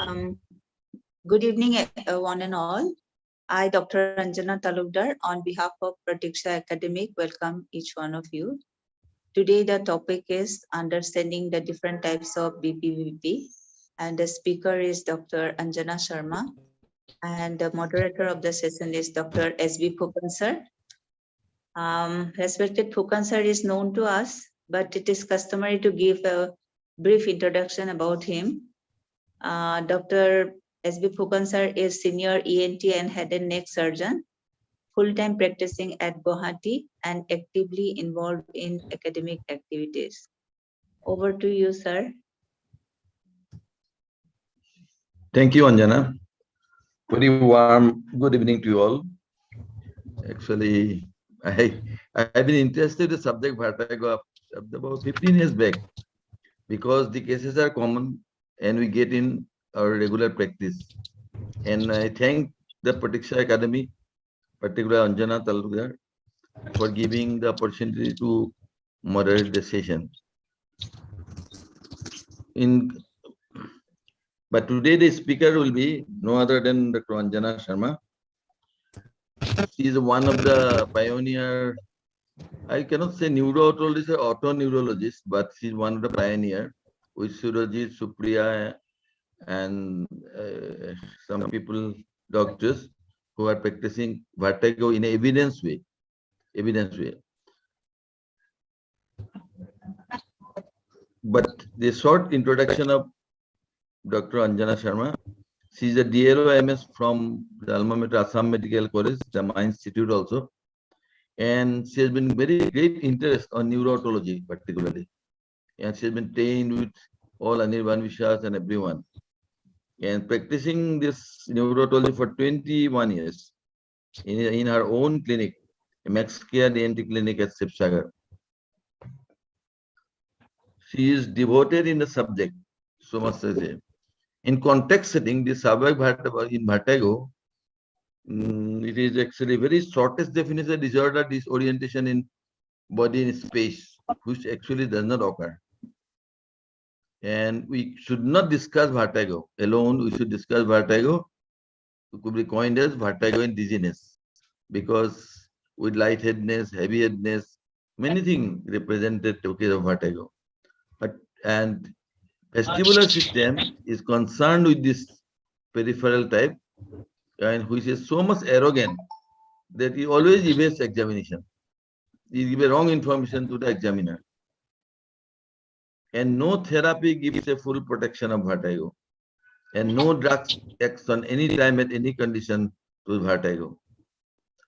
Um, Good evening, one and all. I, Dr. Anjana Talukdar, on behalf of Pratiksha Academic, welcome each one of you. Today, the topic is understanding the different types of BPPV, and the speaker is Dr. Anajana Sharma, and the moderator of the session is Dr. S.B. Phukan sir. Respected Phukan sir is known to us, but it is customary to give a brief introduction about him. Dr. S.B. Phukan sir is senior ENT and head and neck surgeon, full-time practicing at Guwahati and actively involved in academic activities. Over to you, sir. Thank you, Anjana. Very warm good evening to you all. Actually, I've been interested in the subject vertigo about 15 years back because the cases are common and we get in our regular practice. And I thank the Pratiksha Academy, particularly Anjana Talukdar, for giving the opportunity to moderate the session. But today the speaker will be no other than Dr. Anajana Sharma. She is one of the pioneer, I cannot say neurologist or auto-neurologist, but she's one of the pioneer with Surajit, Supriya, and some people, doctors, who are practicing vertigo in an evidence way. But the short introduction of Dr. Anajana Sharma. She is a DLO-MS from the alma mater Assam Medical College, the Institute also. And she has been very great interest on neurotology particularly. And she has been trained with all Anirban Vishas and everyone. And practicing this neurotology for 21 years in her own clinic, Max Care ENT clinic at Sibsagar. She is devoted in the subject, so much to say. In context setting, the subject in vertigo, it is actually very shortest definition disorder disorientation in body in space, which actually does not occur. And we should not discuss vertigo alone. We should discuss vertigo. It could be coined as vertigo and dizziness, because with lightheadedness, heavyheadedness, many things represented okay of vertigo. And vestibular system is concerned with this peripheral type, and which is so much arrogant that he always evades examination. He gives wrong information to the examiner. And no therapy gives a full protection of vertigo. And no drugs acts on any time at any condition to vertigo.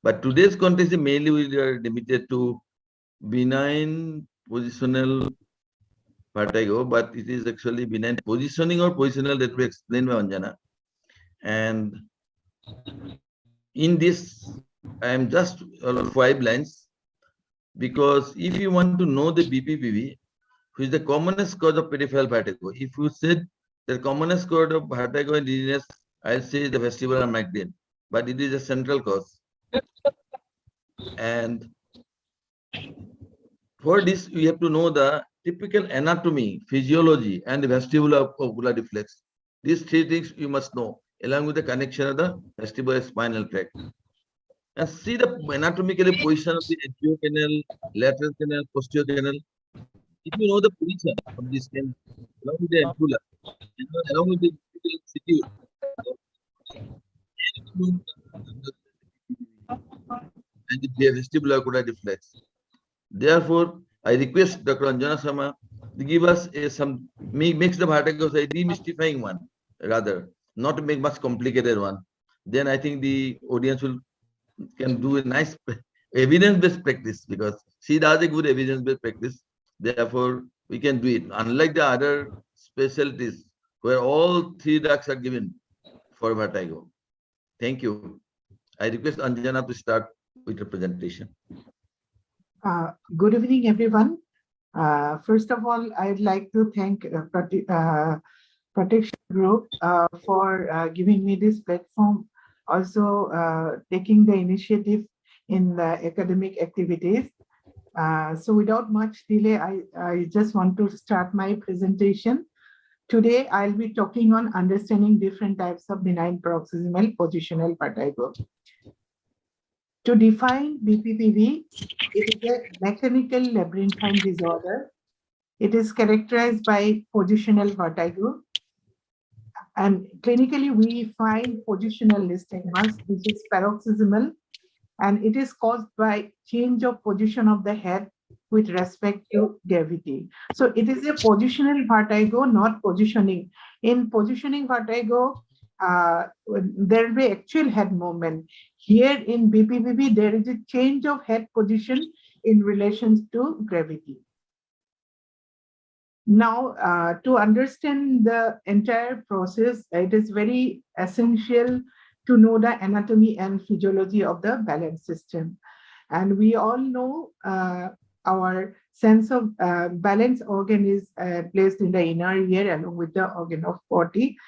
But today's context mainly we are limited to benign positional vertigo, but it is actually benign positioning or positional that we explained by Anjana. And in this, I am just 5 lines, because if you want to know the BPPV, which is the commonest cause of peripheral vertigo, if you said the commonest cause of vertigo and dizziness, I'll say the vestibular migraine, but it is a central cause. And for this, we have to know the typical anatomy, physiology, and the vestibular ocular reflex. These 3 things you must know, along with the connection of the vestibular spinal tract. And see the anatomically position of the anterior canal, lateral canal, posterior canal. If you know the position of this canal, along with the ampulla, along with the situte, and the vestibular ocular reflex. Therefore, I request Dr. Anjana Sharma to give us makes the vertigo a demystifying one, rather, not to make much complicated one. Then I think the audience can do a nice evidence-based practice, because she does a good evidence-based practice. Therefore, we can do it. Unlike the other specialties where all 3 drugs are given for vertigo. Thank you. I request Anjana to start with the presentation. Good evening, everyone. First of all, I'd like to thank Protection Group for giving me this platform, also taking the initiative in the academic activities. So without much delay, I just want to start my presentation. Today, I'll be talking on understanding different types of benign paroxysmal positional vertigo. To define BPPV, it is a mechanical labyrinthine disorder. It is characterized by positional vertigo. And clinically, we find positional nystagmus, which is paroxysmal, and it is caused by change of position of the head with respect to gravity. So it is a positional vertigo, not positioning. In positioning vertigo, there will be actual head movement. Here in BPPV, there is a change of head position in relation to gravity. Now, to understand the entire process, it is very essential to know the anatomy and physiology of the balance system. And we all know our sense of balance organ is placed in the inner ear along with the organ of body.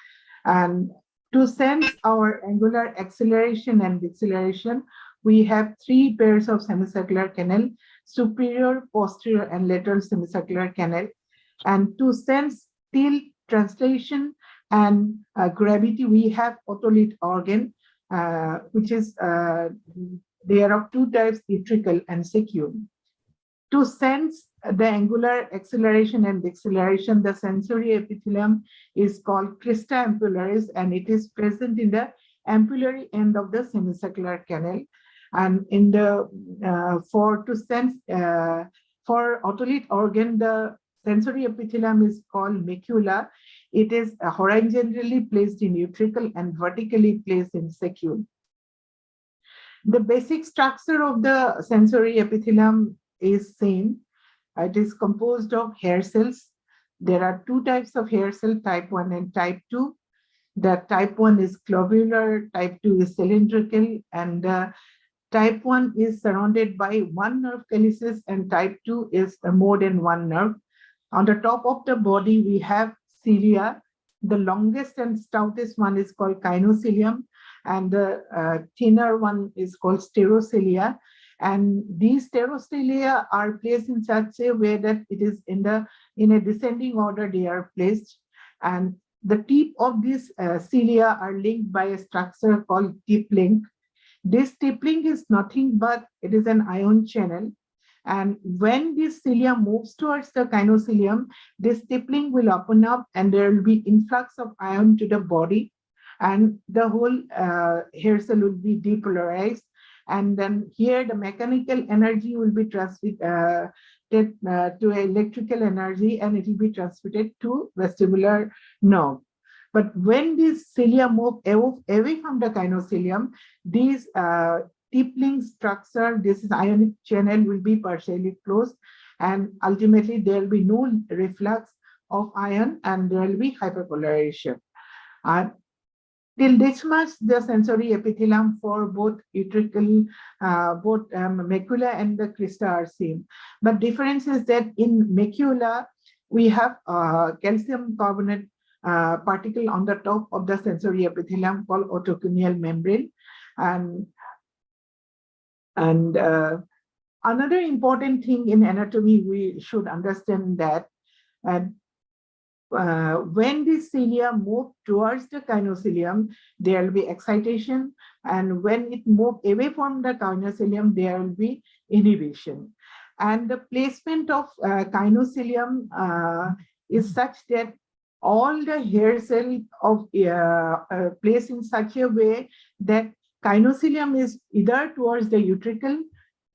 And to sense our angular acceleration and deceleration, we have three pairs of semicircular canal: superior, posterior, and lateral semicircular canal. And to sense tilt, translation, and gravity, we have otolith organ, which is there are two types, utricle and sacule. To sense the angular acceleration and deceleration, the sensory epithelium is called crista ampullaris, and it is present in the ampullary end of the semicircular canal. And in the for otolith organ, the sensory epithelium is called macula. It is horizontally placed in utricle and vertically placed in sacule. The basic structure of the sensory epithelium is same. It is composed of hair cells. There are two types of hair cell, type 1 and type 2. The type 1 is globular, type 2 is cylindrical, and type 1 is surrounded by one nerve calyces, and type 2 is more than one nerve. On the top of the body, we have cilia. The longest and stoutest one is called kinocilium, and the thinner one is called sterocilia. And these sterocilia are placed in such a way that it is in a descending order they are placed. And the tip of these cilia are linked by a structure called tip link. This tip link is nothing but it is an ion channel. And when this cilia moves towards the kinocilium, this tip link will open up and there will be influx of ion to the body, and the whole hair cell will be depolarized. And then here the mechanical energy will be transmitted to electrical energy, and it will be transmitted to vestibular nerve. But when these cilia move away from the kinocilium, these tip link structure, this ionic channel will be partially closed, and ultimately there will be no reflux of ion and there will be hyperpolarization. Till this much, the sensory epithelium for both utricle, both macula and the crista are same. But difference is that in macula, we have calcium carbonate particle on the top of the sensory epithelium called otocorneal membrane. And another important thing in anatomy, we should understand that when the cilia move towards the kinocilium, there will be excitation, and when it moves away from the kinocilium, there will be inhibition. And the placement of kinocilium is such that all the hair cells of placed in such a way that kinocilium is either towards the utricle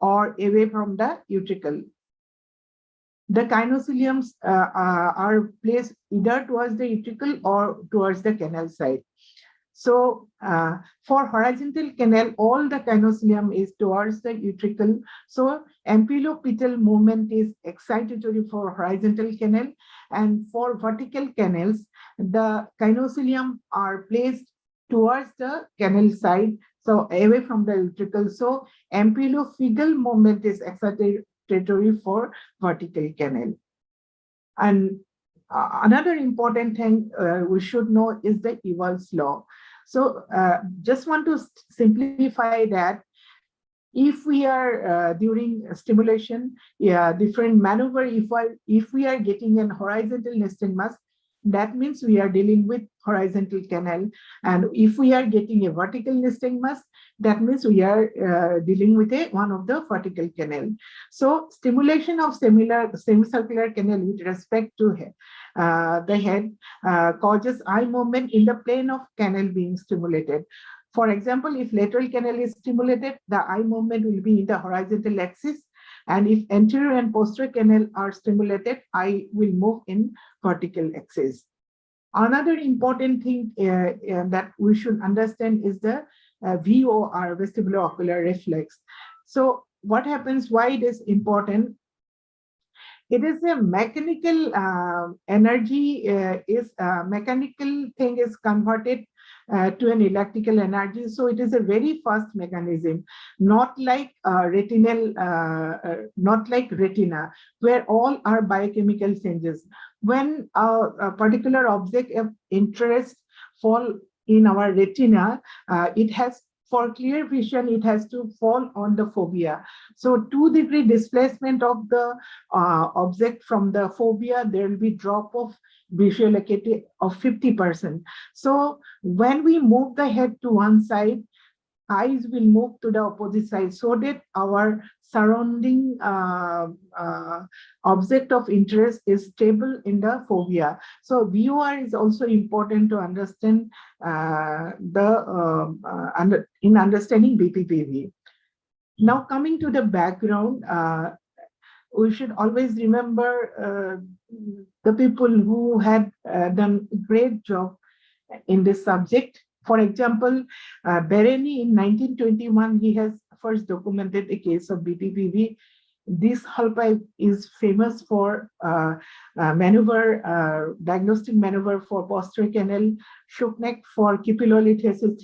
or away from the utricle. The kinociliums are placed either towards the utricle or towards the canal side. So for horizontal canal, all the kinocilium is towards the utricle. So ampulopetal movement is excitatory for horizontal canal, and for vertical canals, the kinocilium are placed towards the canal side, so away from the utricle. So ampulophagal movement is excitatory for vertical canal. And another important thing we should know is the Ewald's law. So just want to simplify that. If we are during stimulation, different maneuver, if we are getting an horizontal nystagmus, that means we are dealing with horizontal canal. And if we are getting a vertical nystagmus, that means we are dealing with one of the vertical canal. So stimulation of semicircular canal with respect to the head causes eye movement in the plane of canal being stimulated. For example, if lateral canal is stimulated, the eye movement will be in the horizontal axis. And if anterior and posterior canal are stimulated, eye will move in vertical axis. Another important thing that we should understand is the VOR, vestibulo-ocular reflex. So what happens, why it is important? It is a mechanical energy, mechanical thing is converted to an electrical energy. So it is a very fast mechanism, not like not like retina, where all are biochemical changes. When a particular object of interest fall in our retina, it has, for clear vision, it has to fall on the fovea. So 2-degree displacement of the object from the fovea, there will be drop of visual acuity of 50%. So when we move the head to one side, eyes will move to the opposite side so that our surrounding object of interest is stable in the fovea. So VOR is also important to understand in understanding BPPV. Now coming to the background, we should always remember the people who had done a great job in this subject. For example, Bereni in 1921, he has first documented a case of BPPV. This Halpai is famous for diagnostic maneuver for posterior canal, Shuknek for capillolithiasis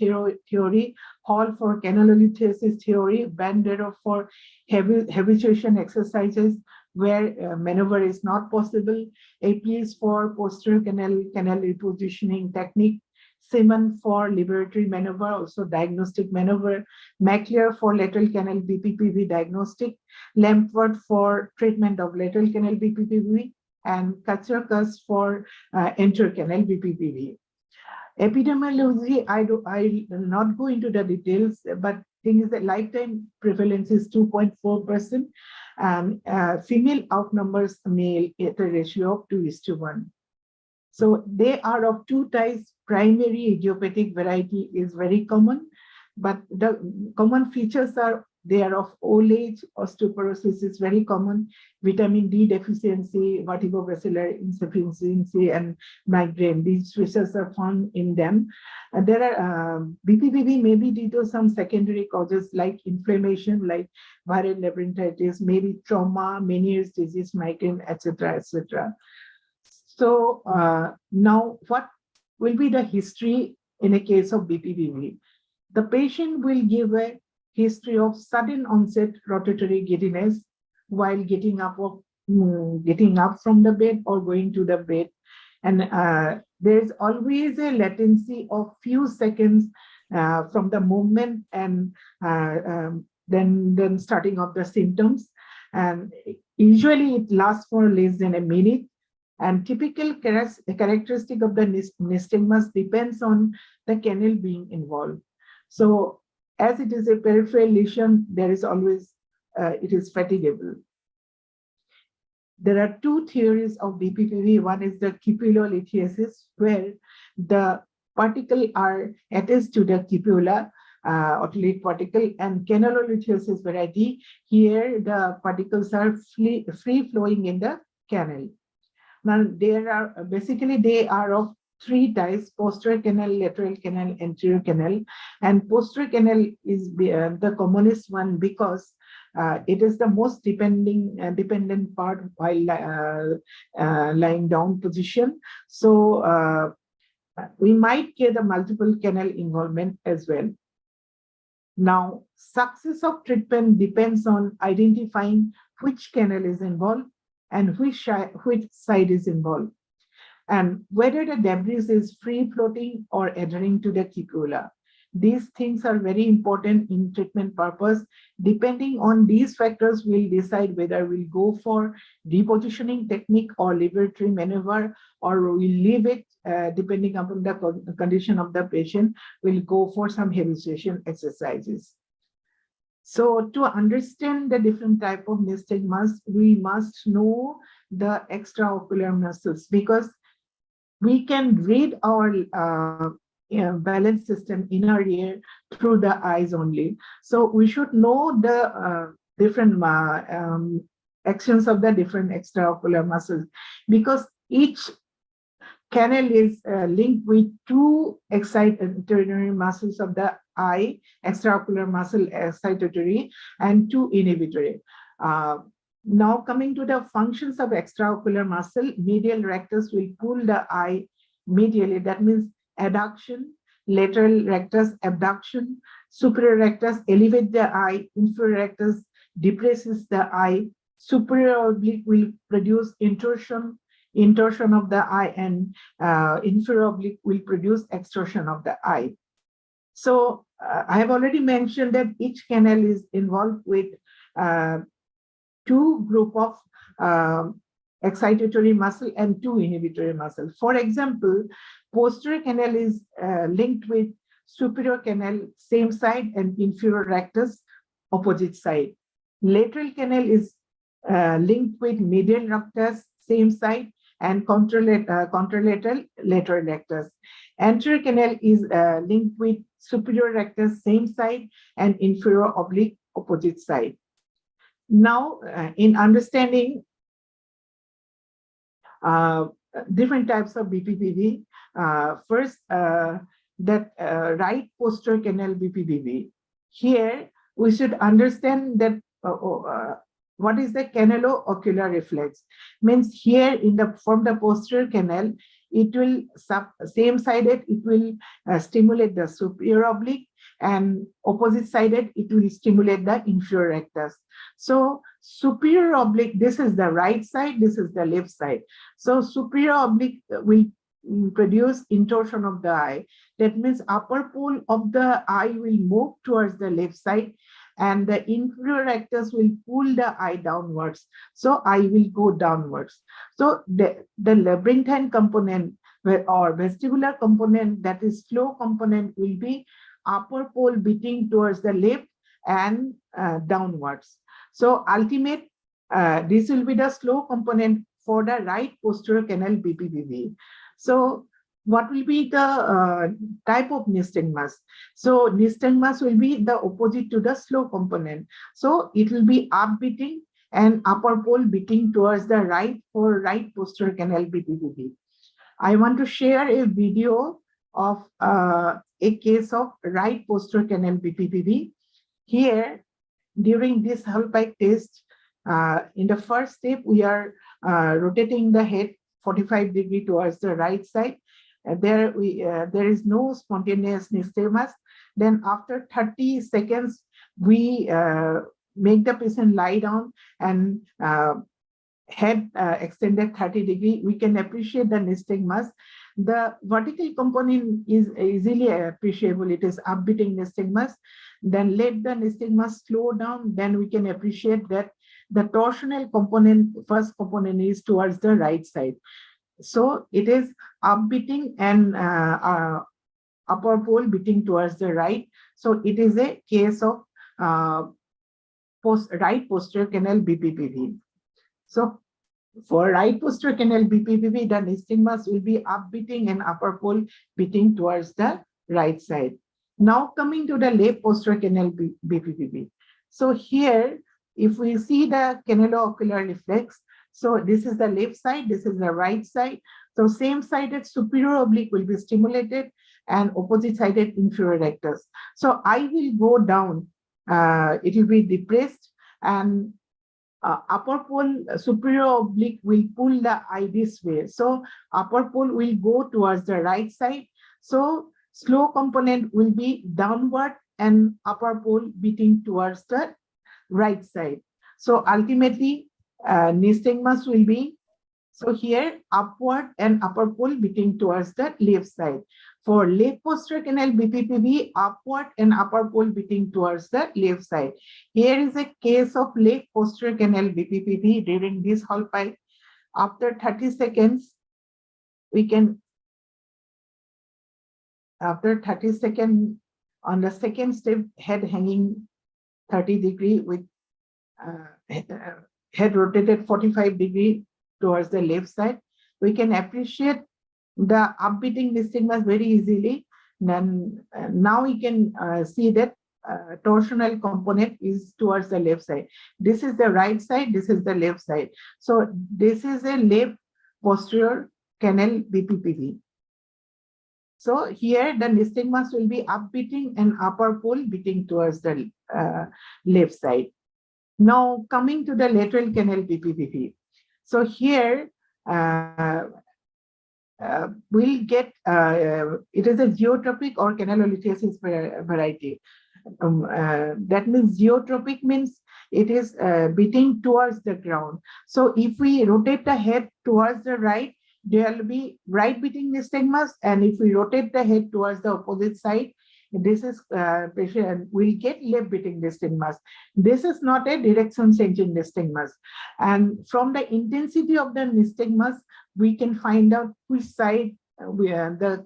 theory, Hall for canalolithiasis theory, Bandera for habituation exercises where maneuver is not possible, APS for posterior canal repositioning technique, Simon for liberatory maneuver, also diagnostic maneuver, Maclear for lateral canal BPPV diagnostic, Lampford for treatment of lateral canal BPPV, and Katsurakas for anterior canal BPPV. Epidemiology, I'll not go into the details, but thing is that lifetime prevalence is 2.4%, and female outnumbers male at a ratio of 2:1. So they are of two types. Primary idiopathic variety is very common, but the common features are they are of old age. Osteoporosis is very common, vitamin D deficiency, vertebrovascular insufficiency, and migraine. These features are found in them. And there are BPPV may be due to some secondary causes like inflammation, like viral labyrinthitis, maybe trauma, Meniere's disease, migraine, etc., etc. So now what will be the history in a case of BPPV? The patient will give a history of sudden onset rotatory giddiness while getting up from the bed or going to the bed. And there is always a latency of few seconds from the movement and then starting of the symptoms. And usually it lasts for less than a minute. And typical characteristic of the nystagmus depends on the canal being involved. So as it is a peripheral lesion, there is always, it is fatigable. There are two theories of BPPV. One is the capillolithiasis, where the particles are attached to the cupula, otolith particle, and canalolithiasis variety. Here, the particles are free flowing in the canal. Now, there are basically they are of three types: posterior canal, lateral canal, anterior canal. And posterior canal is the commonest one because it is the most dependent part while lying down position. So we might get a multiple canal involvement as well. Now, success of treatment depends on identifying which canal is involved and which side is involved, and whether the debris is free floating or adhering to the cupula. These things are very important in treatment purpose. Depending on these factors, we'll decide whether we'll go for repositioning technique or liberatory maneuver, or we'll leave it depending upon the condition of the patient. We'll go for some habituation exercises. So to understand the different type of nystagmus, we must know the extraocular muscles, because we can read our balance system, inner ear, through the eyes only. So we should know the different actions of the different extraocular muscles, because each canal is linked with two excitatory muscles of the eye, extraocular muscle excitatory, and two inhibitory. Now coming to the functions of extraocular muscle, medial rectus will pull the eye medially, that means adduction, lateral rectus abduction, superior rectus elevate the eye, inferior rectus depresses the eye, superior oblique will produce intorsion of the eye, and inferior oblique will produce extorsion of the eye. So I have already mentioned that each canal is involved with two group of excitatory muscle and two inhibitory muscle. For example, posterior canal is linked with superior canal, same side, and inferior rectus, opposite side. Lateral canal is linked with medial rectus, same side, and contralateral, lateral rectus. Anterior canal is linked with superior rectus, same side, and inferior oblique, opposite side. Now, in understanding different types of BPPV, first, that right posterior canal BPPV. Here, we should understand that what is the canalo-ocular reflex? Means here in the from the posterior canal, it will same-sided, it will stimulate the superior oblique, and opposite-sided, it will stimulate the inferior rectus. So superior oblique, this is the right side, this is the left side. So superior oblique will produce intorsion of the eye. That means upper pole of the eye will move towards the left side, and the inferior rectus will pull the eye downwards. So eye will go downwards. So the labyrinthine component or vestibular component, that is slow component, will be upper pole beating towards the left and downwards. So ultimate, this will be the slow component for the right posterior canal BPPV. So what will be the type of nystagmus? So nystagmus will be the opposite to the slow component. So it will be up beating and upper pole beating towards the right for right posterior canal BPPV. I want to share a video of a case of right posterior canal BPPV. Here, during this Hallpike test, in the first step, we are rotating the head 45 degrees towards the right side. There is no spontaneous nystagmus. Then after 30 seconds, we make the patient lie down and head extended 30 degrees. We can appreciate the nystagmus. The vertical component is easily appreciable. It is upbeating nystagmus. Then let the nystagmus slow down. Then we can appreciate that the torsional component, first component, is towards the right side. So it is upbeating and upper pole beating towards the right. So it is a case of right posterior canal BPPV. So for right posterior canal BPPV, the nystagmus will be upbeating and upper pole beating towards the right side. Now coming to the left posterior canal BPPV. So here, if we see the canalo-ocular reflex, so this is the left side, this is the right side. So same-sided superior oblique will be stimulated and opposite-sided inferior rectus. So eye will go down, it will be depressed, and upper pole superior oblique will pull the eye this way. So upper pole will go towards the right side. So slow component will be downward and upper pole beating towards the right side. So ultimately, nystagmus will be So here, upward and upper pole beating towards the left side. For left posterior canal BPPV, upward and upper pole beating towards the left side. Here is a case of left posterior canal BPPV during this whole pipe. After 30 seconds, we can, after 30 seconds, on the second step, head hanging 30° with head rotated 45° towards the left side, we can appreciate the upbeating nystagmus very easily. Then now we can see that torsional component is towards the left side. This is the right side, this is the left side. So this is a left posterior canal BPPV. So here the nystagmus will be upbeating and upper pole beating towards the left side. Now coming to the lateral canal BPPV. So here we'll get it is a geotropic or canalolithiasis variety. That means geotropic means it is beating towards the ground. So if we rotate the head towards the right, there will be right beating nystagmus, and if we rotate the head towards the opposite side, this is we'll get left beating nystagmus. This is not a direction changing nystagmus, and from the intensity of the nystagmus, we can find out which side the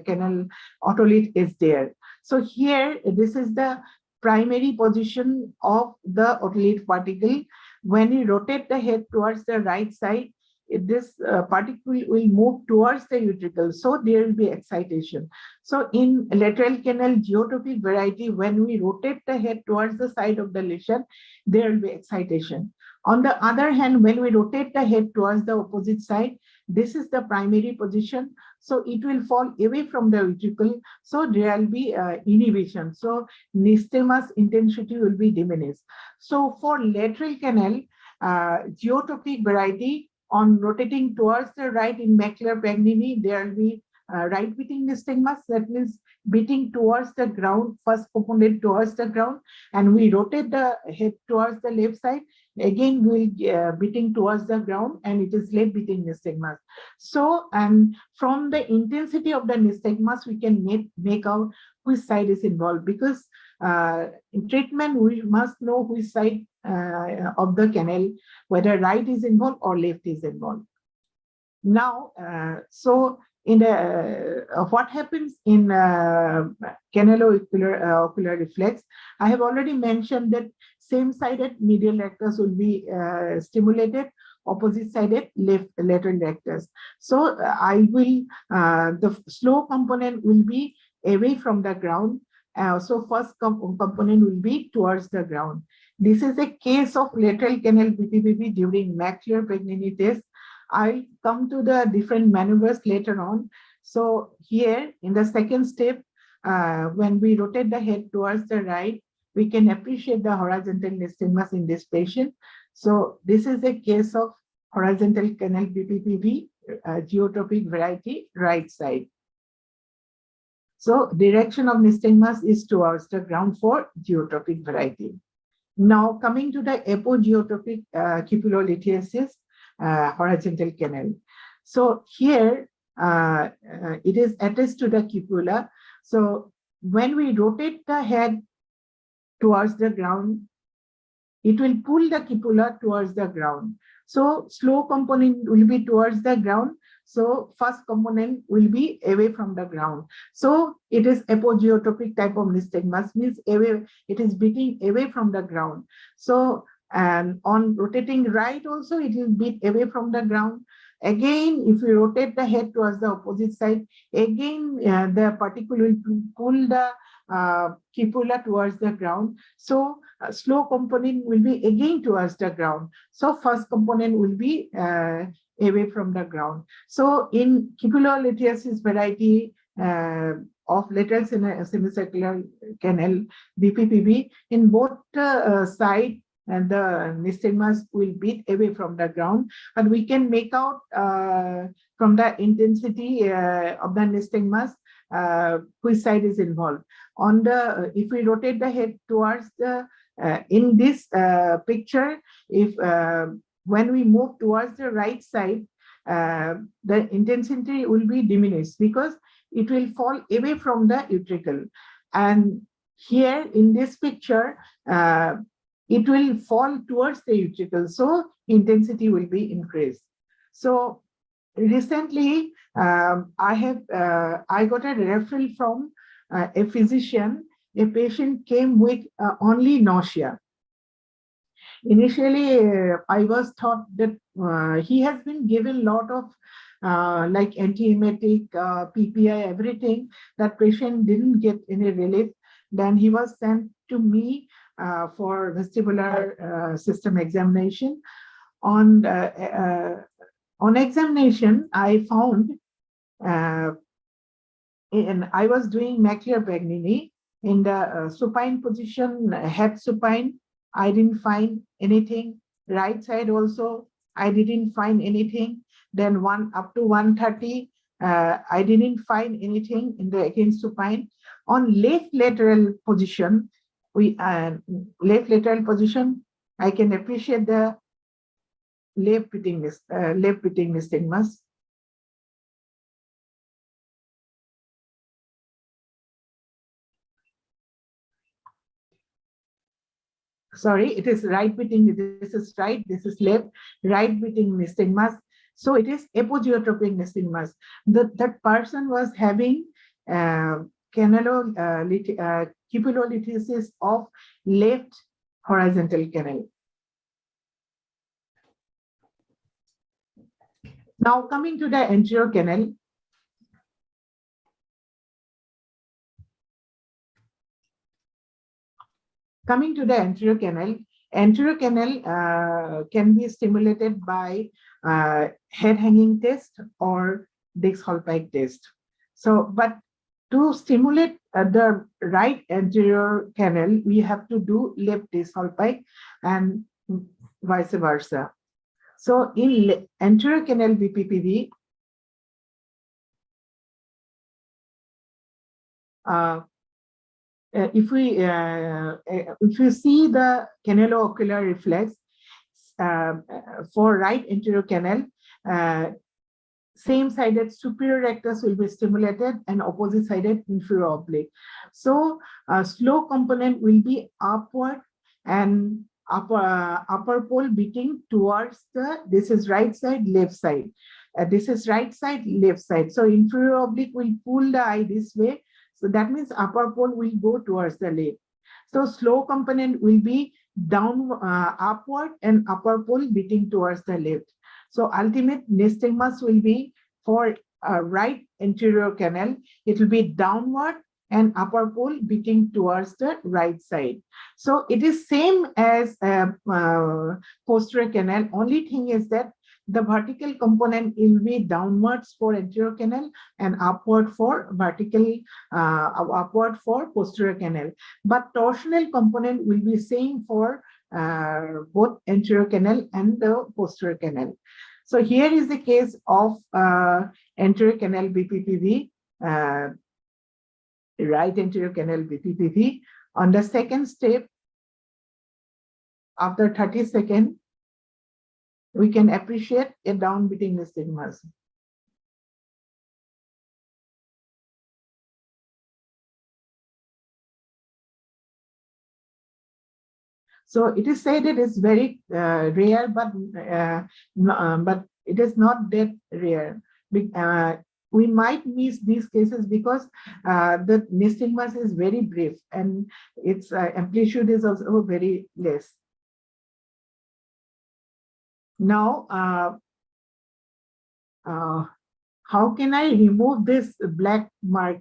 canal otolith is there. So here, this is the primary position of the otolith particle. When you rotate the head towards the right side, this particle will move towards the utricle, so there will be excitation. So in lateral canal geotropic variety, when we rotate the head towards the side of the lesion, there will be excitation. On the other hand, when we rotate the head towards the opposite side, this is the primary position, so it will fall away from the utricle, so there will be inhibition. So nystagmus intensity will be diminished. So for lateral canal geotropic variety, on rotating towards the right in macular pagnini, there will be right beating nystagmus, that means beating towards the ground, first component towards the ground, and we rotate the head towards the left side, again we'll beating towards the ground, and it is left beating nystagmus. So, and from the intensity of the nystagmus, we can make out which side is involved, because in treatment we must know which side of the canal, whether right is involved or left is involved. Now, so in the what happens in canalo-ocular reflex, I have already mentioned that same-sided medial rectus will be stimulated, opposite-sided lateral rectus. So I will the slow component will be away from the ground. So first component will be towards the ground. This is a case of lateral canal BPPV during macular pagnini test. I'll come to the different maneuvers later on. So here in the second step, when we rotate the head towards the right, we can appreciate the horizontal nystagmus in this patient. So this is a case of horizontal canal BPPV, geotropic variety, right side. So direction of nystagmus is towards the ground for geotropic variety. Now coming to the apogeotropic cupulolithiasis, horizontal canal. So here it is attached to the cupula. So when we rotate the head towards the ground, it will pull the cupula towards the ground. So slow component will be towards the ground. So first component will be away from the ground. So it is apogeotropic type of nystagmus, means away, it is beating away from the ground. So and on rotating right also, it will beat away from the ground. Again, if we rotate the head towards the opposite side, again the particle will pull the cupula towards the ground. So slow component will be again towards the ground. So first component will be away from the ground. So in cupulolithiasis variety of lateral semicircular canal BPPV, in both sides, and the nystagmus will beat away from the ground, and we can make out from the intensity of the nystagmus which side is involved. On the if we rotate the head towards the in this picture, if when we move towards the right side, the intensity will be diminished because it will fall away from the utricle. And here in this picture, it will fall towards the utricle, so intensity will be increased. So recently, I got a referral from a physician. A patient came with only nausea. Initially, I was taught that he has been given a lot of like antiemetic, PPI, everything. That patient didn't get any relief. Then he was sent to me for vestibular system examination. On examination, I found, and I was doing macular pagnini in the supine position, head supine. I didn't find anything. Right side also, I didn't find anything. Then up to 130, I didn't find anything in the against supine. On left lateral position, I can appreciate the left pitting nystagmus. Sorry, it is right pitting. This is right, this is left, right pitting nystagmus. So it is apogeotropic nystagmus. That person was having capillolithiasis of left horizontal canal. Now coming to the anterior canal. Coming to the anterior canal can be stimulated by head hanging test or Dix-Hallpike test. So, but to stimulate the right anterior canal, we have to do left Dix-Hallpike and vice versa. So in anterior canal BPPV, if you see the canalo-ocular reflex for right anterior canal, same-sided superior rectus will be stimulated and opposite-sided inferior oblique. So slow component will be upward and upper pole beating towards this is right side, left side. This is right side, left side. So inferior oblique will pull the eye this way. So that means upper pole will go towards the left. So slow component will be down, upward and upper pole beating towards the left. So ultimate nystagmus will be for right anterior canal. It will be downward and upper pole beating towards the right side. So it is same as posterior canal. Only thing is that the vertical component will be downwards for anterior canal and upward for upward for posterior canal. But torsional component will be same for both anterior canal and the posterior canal. So here is the case of anterior canal BPPV, right anterior canal BPPV. On the second step, after 30 seconds, we can appreciate a downbeating nystagmus. So it is said it is very rare, but it is not that rare. We might miss these cases because the nystagmus is very brief and its amplitude is also very less. Now, how can I remove this black mark?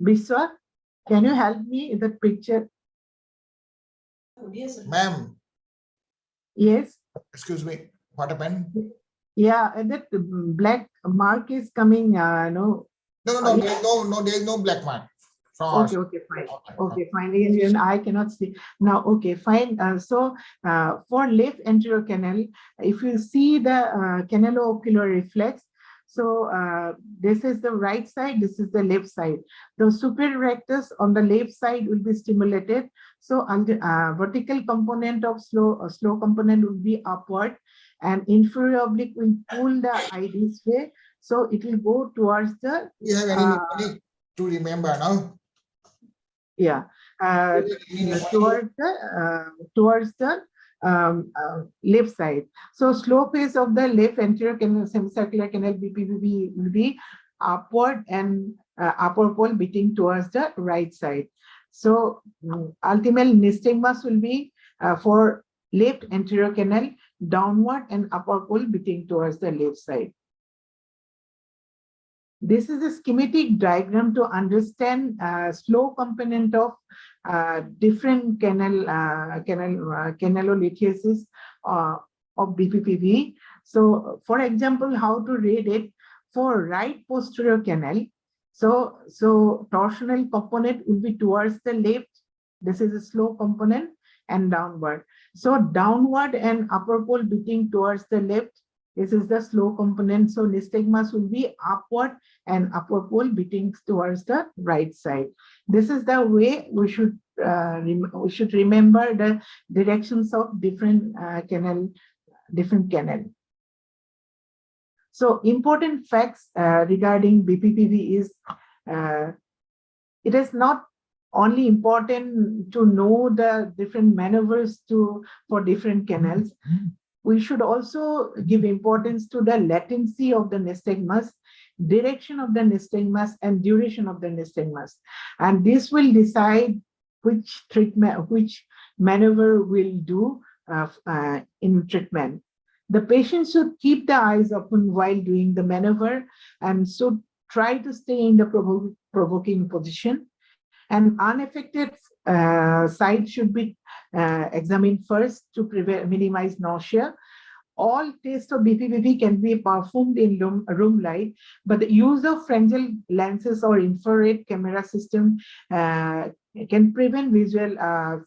Biswa, can you help me in that picture? Ma'am. Yes. Excuse me. What happened? Yeah, and that black mark is coming. No. No. There is no black mark. Okay, fine. Okay, fine. Again, I cannot see now. Okay, fine. So for left anterior canal, if you see the canalo-ocular reflex, So this is the right side, this is the left side. The superior rectus on the left side will be stimulated. So vertical component of slow component will be upward, and inferior oblique will pull the eye this way. So it will go towards the. You have any mnemonic to remember now? Yeah, towards the left side. So slow phase of the left anterior canal, semicircular canal BPPV will be upward and upper pole beating towards the right side. So ultimate nystagmus will be for left anterior canal downward and upper pole beating towards the left side. This is a schematic diagram to understand slow component of different canalolithiasis of BPPV. So, for example, how to read it for right posterior canal. So torsional component will be towards the left. This is a slow component and downward. So downward and upper pole beating towards the left. This is the slow component. So nystagmus will be upward and upper pole beating towards the right side. This is the way we should remember the directions of different canal. So important facts regarding BPPV is it is not only important to know the different maneuvers for different canals. We should also give importance to the latency of the nystagmus, direction of the nystagmus, and duration of the nystagmus. And this will decide which treatment, which maneuver will do in treatment. The patient should keep the eyes open while doing the maneuver and should try to stay in the provoking position. And unaffected side should be examined first to minimize nausea. All tests of BPPV can be performed in room light, but the use of Fresnel lenses or infrared camera system can prevent visual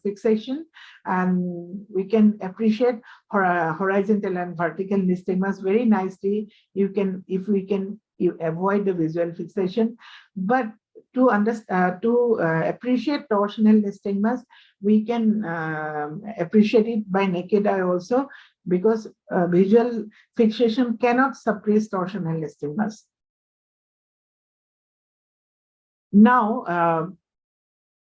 fixation, and we can appreciate horizontal and vertical nystagmus very nicely. You avoid the visual fixation, but to appreciate torsional nystagmus, we can appreciate it by naked eye also, because visual fixation cannot suppress torsional nystagmus. Now,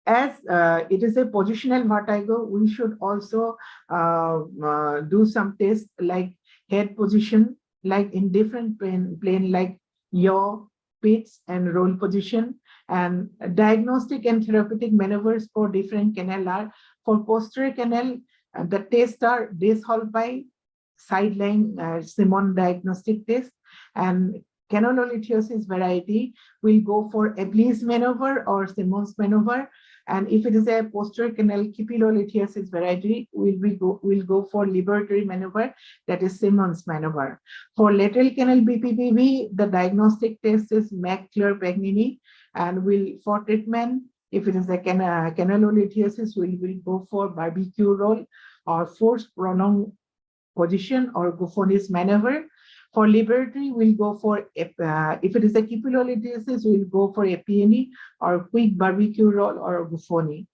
as it is a positional vertigo, we should also do some tests like head position, like in different plane like yaw, pitch, and roll position. And diagnostic and therapeutic maneuvers for different canal are: for posterior canal, the tests are Des-Holbein, sideline Simon diagnostic test, and canalolithiasis variety will go for Eblis maneuver or Simon's maneuver. And if it is a posterior canal capillolithiasis variety, we'll go for liberatory maneuver, that is Simon's maneuver. For lateral canal BPPV, the diagnostic test is Mac-Clear-Pagnini, and for treatment, if it is a canalolithiasis, we will go for barbecue roll or forced prolonged position or Gufoni's maneuver. For liberatory, we'll go for, if it is a capillolithiasis, we'll go for APNE or quick barbecue roll or Gufoni.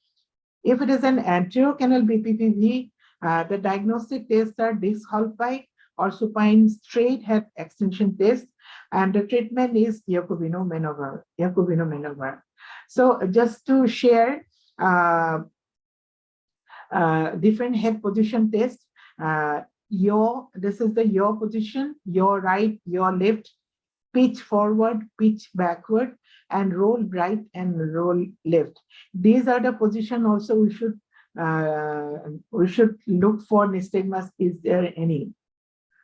If it is an anterior canal BPPV, the diagnostic tests are Des-Holbein or supine straight head extension test, and the treatment is Iacobino maneuver. So just to share different head position tests, this is the yaw position, yaw right, yaw left, pitch forward, pitch backward, and roll right and roll left. These are the position also we should look for nystagmus, is there any.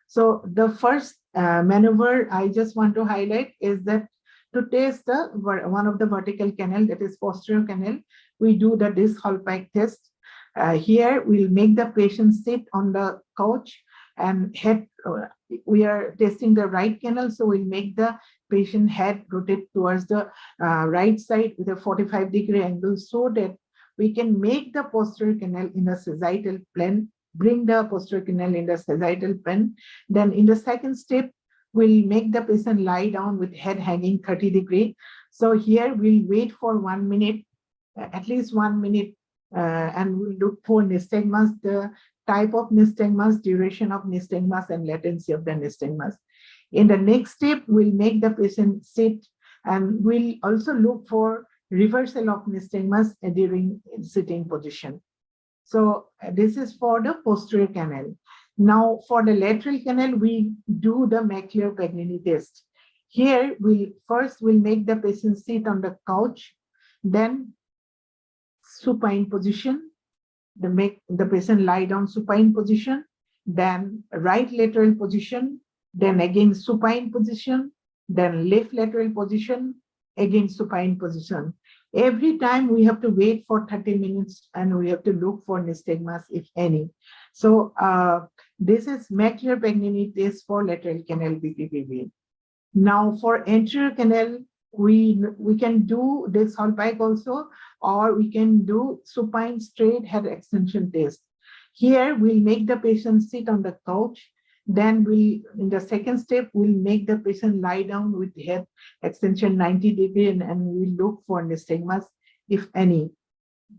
So the first maneuver I just want to highlight is that to test one of the vertical canal, that is posterior canal, we do the Des-Holbein test. Here we'll make the patient sit on the couch and head, we are testing the right canal, so we'll make the patient head rotate towards the right side with a 45-degree angle, so that we can make the posterior canal in a sagittal plane, bring the posterior canal in the sagittal plane. Then in the second step, We'll make the patient lie down with head hanging 30 degrees. So here we'll wait for 1 minute, at least 1 minute, and we'll look for nystagmus, the type of nystagmus, duration of nystagmus, and latency of the nystagmus. In the next step, we'll make the patient sit, and we'll also look for reversal of nystagmus during sitting position. So this is for the posterior canal. Now for the lateral canal, we do the Macular-Paganini test. Here we'll make the patient sit on the couch, then supine position, make the patient lie down supine position, then right lateral position, then again supine position, then left lateral position, again supine position. Every time we have to wait for 30 minutes and we have to look for nystagmus, if any. So this is Macular-Paganini test for lateral canal BPPV. Now for anterior canal, we can do this Hallpike also, or we can do supine straight head extension test. Here we'll make the patient sit on the couch. Then in the second step, we'll make the patient lie down with head extension 90 degrees and we'll look for nystagmus, if any.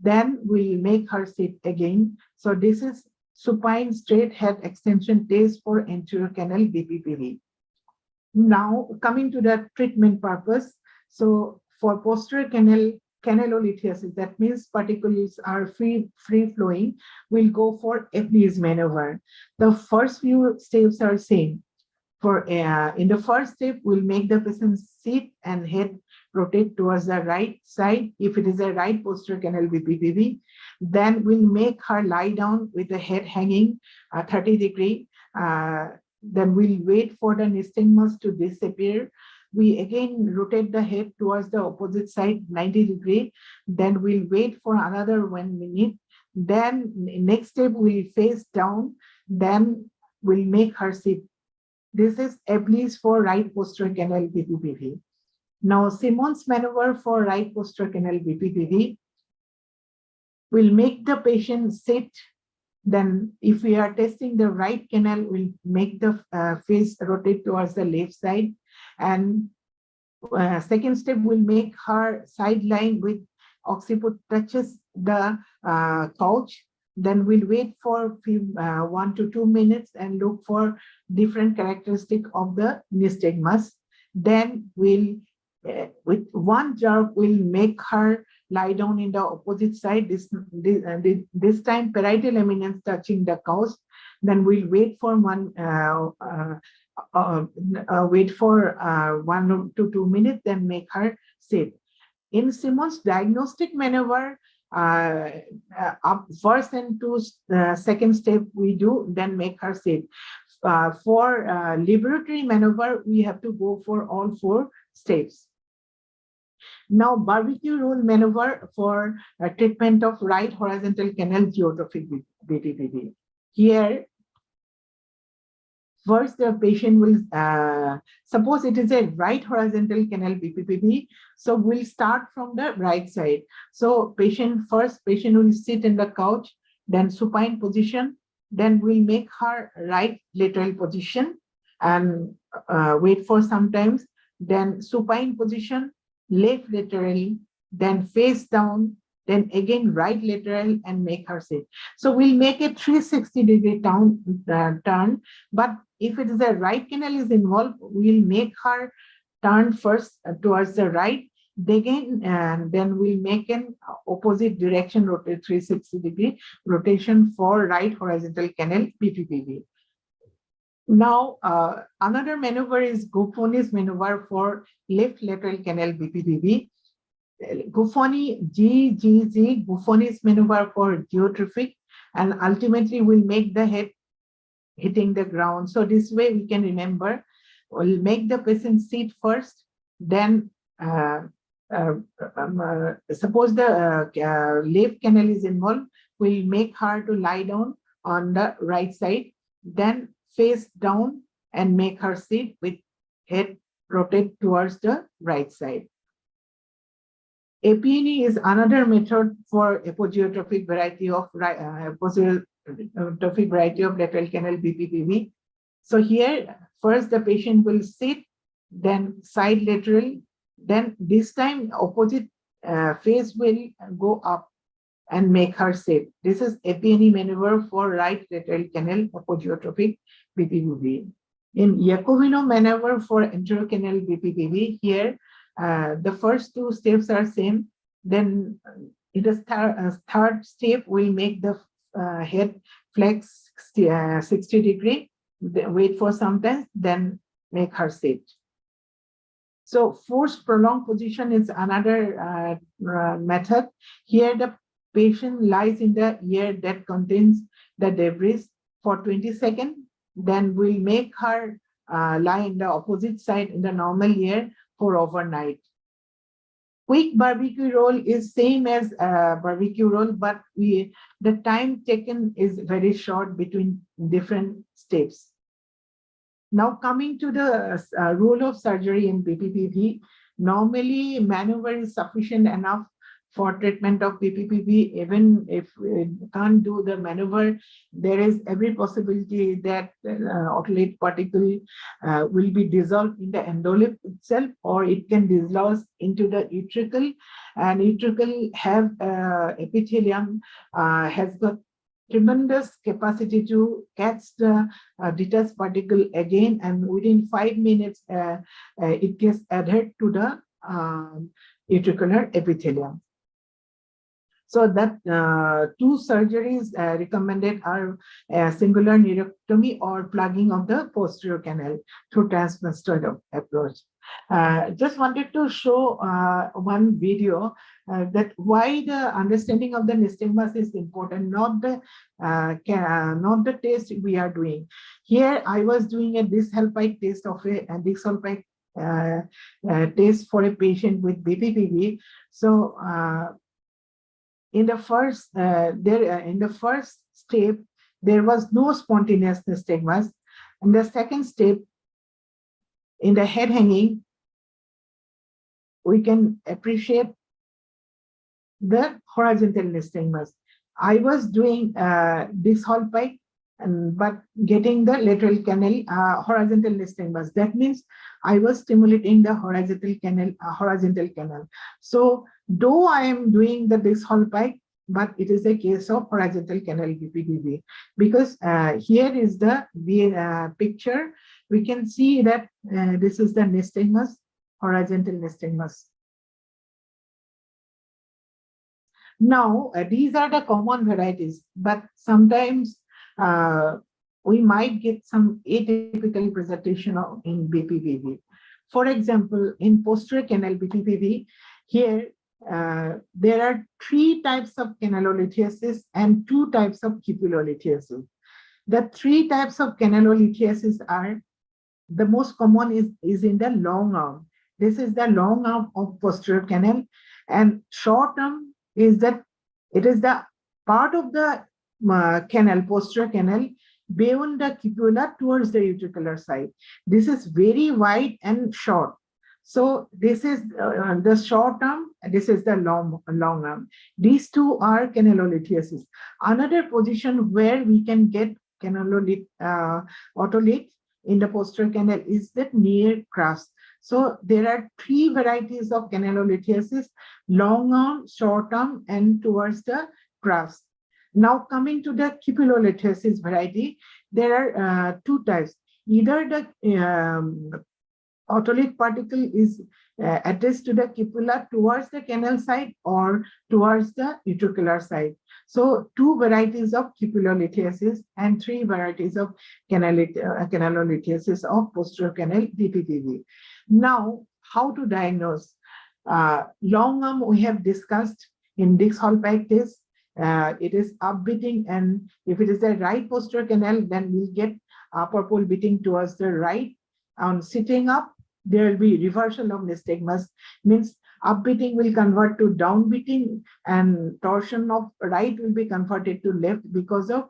Then we'll make her sit again. So this is supine straight head extension test for anterior canal BPPV. Now coming to the treatment purpose. So for posterior canal canalolithiasis, that means particles are free flowing, we'll go for Epley's maneuver. The first few steps are same. For in the first step, we'll make the patient sit and head rotate towards the right side if it is a right posterior canal BPPV. Then we'll make her lie down with the head hanging 30 degrees. Then we'll wait for the nystagmus to disappear. We again rotate the head towards the opposite side 90 degrees. Then we'll wait for another 1 minute. Then next step we'll face down. Then we'll make her sit. This is Epley's for right posterior canal BPPV. Now Simon's maneuver for right posterior canal BPPV. We'll make the patient sit. Then if we are testing the right canal, we'll make the face rotate towards the left side. And second step, we'll make her side lying with occiput touches the couch. Then we'll wait for 1 to 2 minutes and look for different characteristic of the nystagmus. Then we'll, with one jerk, we'll make her lie down in the opposite side. This time parietal eminence touching the couch. Then we'll wait for 1 to 2 minutes, then make her sit. In Simon's diagnostic maneuver, first and second step we do, then make her sit. For liberatory maneuver, we have to go for all 4 steps. Now, barbecue roll maneuver for treatment of right horizontal canal geotrophic BPPV. Here, first the patient will, suppose it is a right horizontal canal BPPV, so we'll start from the right side. So patient will sit in the couch, then supine position, then we'll make her right lateral position and wait for some time, then supine position, left lateral, then face down, then again right lateral and make her sit. So we'll make a 360-degree turn, but if it is a right canal is involved, we'll make her turn first towards the right, then we'll make an opposite direction rotate 360-degree rotation for right horizontal canal BPPV. Now, another maneuver is Guffoni's maneuver for left lateral canal BPPV. Guffoni, Guffoni's maneuver for geotrophic, and ultimately we'll make the head hitting the ground. So this way we can remember, we'll make the patient sit first, then suppose the left canal is involved, we'll make her to lie down on the right side, then face down and make her sit with head rotate towards the right side. APNE is another method for apogeotrophic variety of lateral canal BPPV. So here, first the patient will sit, then side lateral, then this time opposite face will go up and make her sit. This is APNE maneuver for right lateral canal apogiotropic BPPV. In Iacoviano maneuver for enterocanal BPPV, here the first two steps are same. Then in the third step, we make the head flex 60 degree, wait for some time, then make her sit. So forced prolonged position is another method. Here the patient lies in the ear that contains the debris for 20 seconds. Then we'll make her lie in the opposite side in the normal ear for overnight. Quick barbecue roll is same as barbecue roll, but the time taken is very short between different steps. Now coming to the rule of surgery in BPPV, normally maneuver is sufficient enough for treatment of BPPV. Even if we can't do the maneuver, there is every possibility that otolite particle will be dissolved in the endolip itself, or it can dislodge into the utricle. And utricle have epithelium has got tremendous capacity to catch the detached particle again, and within 5 minutes it gets adhered to the utricular epithelium. So that two surgeries recommended are singular neurectomy or plugging of the posterior canal through transmastoid approach. Just wanted to show one video that why the understanding of the nystagmus is important, not the test we are doing. Here I was doing a Dis-Halpike test of a Dis-Halpike test for a patient with BPPV. So in the first step, there was no spontaneous nystagmus. In the second step, in the head hanging, we can appreciate the horizontal nystagmus. I was doing Dis-Halpike, but getting the lateral canal horizontal nystagmus. That means I was stimulating the horizontal canal. So though I am doing the Dis-Halpike, but it is a case of horizontal canal BPPV, because here is the picture. We can see that this is the nystagmus, horizontal nystagmus. Now, these are the common varieties, but sometimes we might get some atypical presentation in BPPV. For example, in posterior canal BPPV, here there are 3 types of canalolithiasis and 2 types of cupulolithiasis. The 3 types of canalolithiasis are, the most common is in the long arm. This is the long arm of posterior canal, and short arm is that it is the part of the canal, posterior canal, beyond the cupula towards the utricular side. This is very wide and short. So this is the short arm, this is the long arm. These two are canalolithiasis. Another position where we can get otolith in the posterior canal is the near crust. So there are 3 varieties of canalolithiasis: long arm, short arm, and towards the crust. Now coming to the cupulolithiasis variety, there are 2 types. Either the otolith particle is attached to the cupula towards the canal side or towards the utricular side. So 2 varieties of cupulolithiasis and 3 varieties of canalolithiasis of posterior canal BPPV. Now, how to diagnose? Long arm we have discussed in Dis-Halpike test. It is upbeating, and if it is the right posterior canal, then we'll get upper pole beating towards the right. On sitting up, there will be reversal of nystagmus, means upbeating will convert to downbeating, and torsion of right will be converted to left because of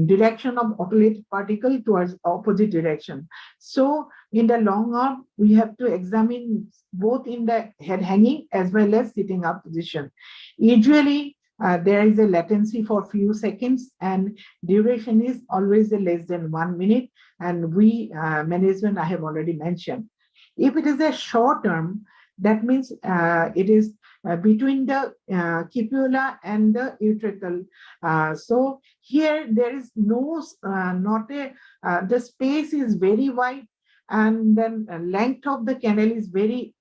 direction of otolith particle towards opposite direction. So in the long arm, we have to examine both in the head hanging as well as sitting up position. Usually there is a latency for few seconds, and duration is always less than 1 minute. And management I have already mentioned. If it is a short term, that means it is between the cupula and the utricle. So here there is no, the space is very wide, and then length of the canal is very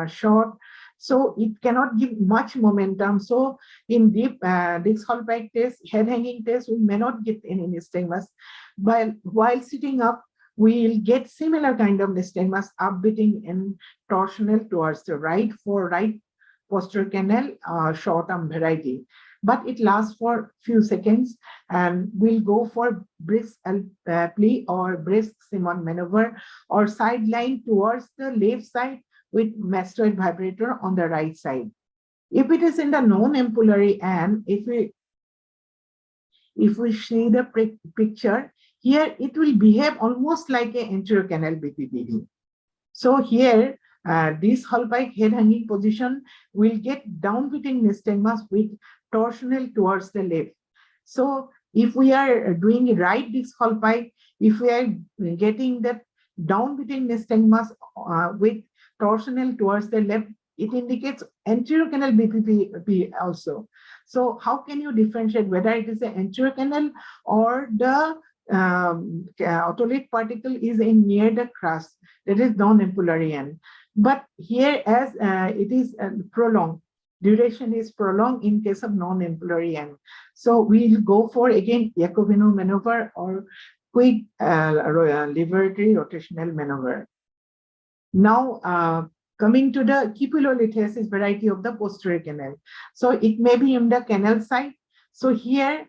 short. So it cannot give much momentum. So in deep disc Hallpike test, head hanging test, we may not get any nystagmus. While sitting up, we'll get similar kind of nystagmus upbeating and torsional towards the right for right posterior canal, short-term variety. But it lasts for few seconds, and we'll go for brisk pli or brisk Simon maneuver, or sideline towards the left side with mastoid vibrator on the right side. If it is in the non-ampullary end, if we see the picture, here it will behave almost like an anterior canal BPPV. So here, this Hallpike head hanging position will get downbeating nystagmus with torsional towards the left. So if we are doing right disc Hallpike, if we are getting that downbeating nystagmus with torsional towards the left, it indicates anterior canal BPPV also. So how can you differentiate whether it is an anterior canal or the otolith particle is in near the crust, that is non-ampullary end. But here, as it is prolonged, duration is prolonged in case of non-ampullary end. So we'll go for again Jacobino maneuver or quick liberatory rotational maneuver. Now, coming to the cupulolithiasis variety of the posterior canal. So it may be in the canal side. So here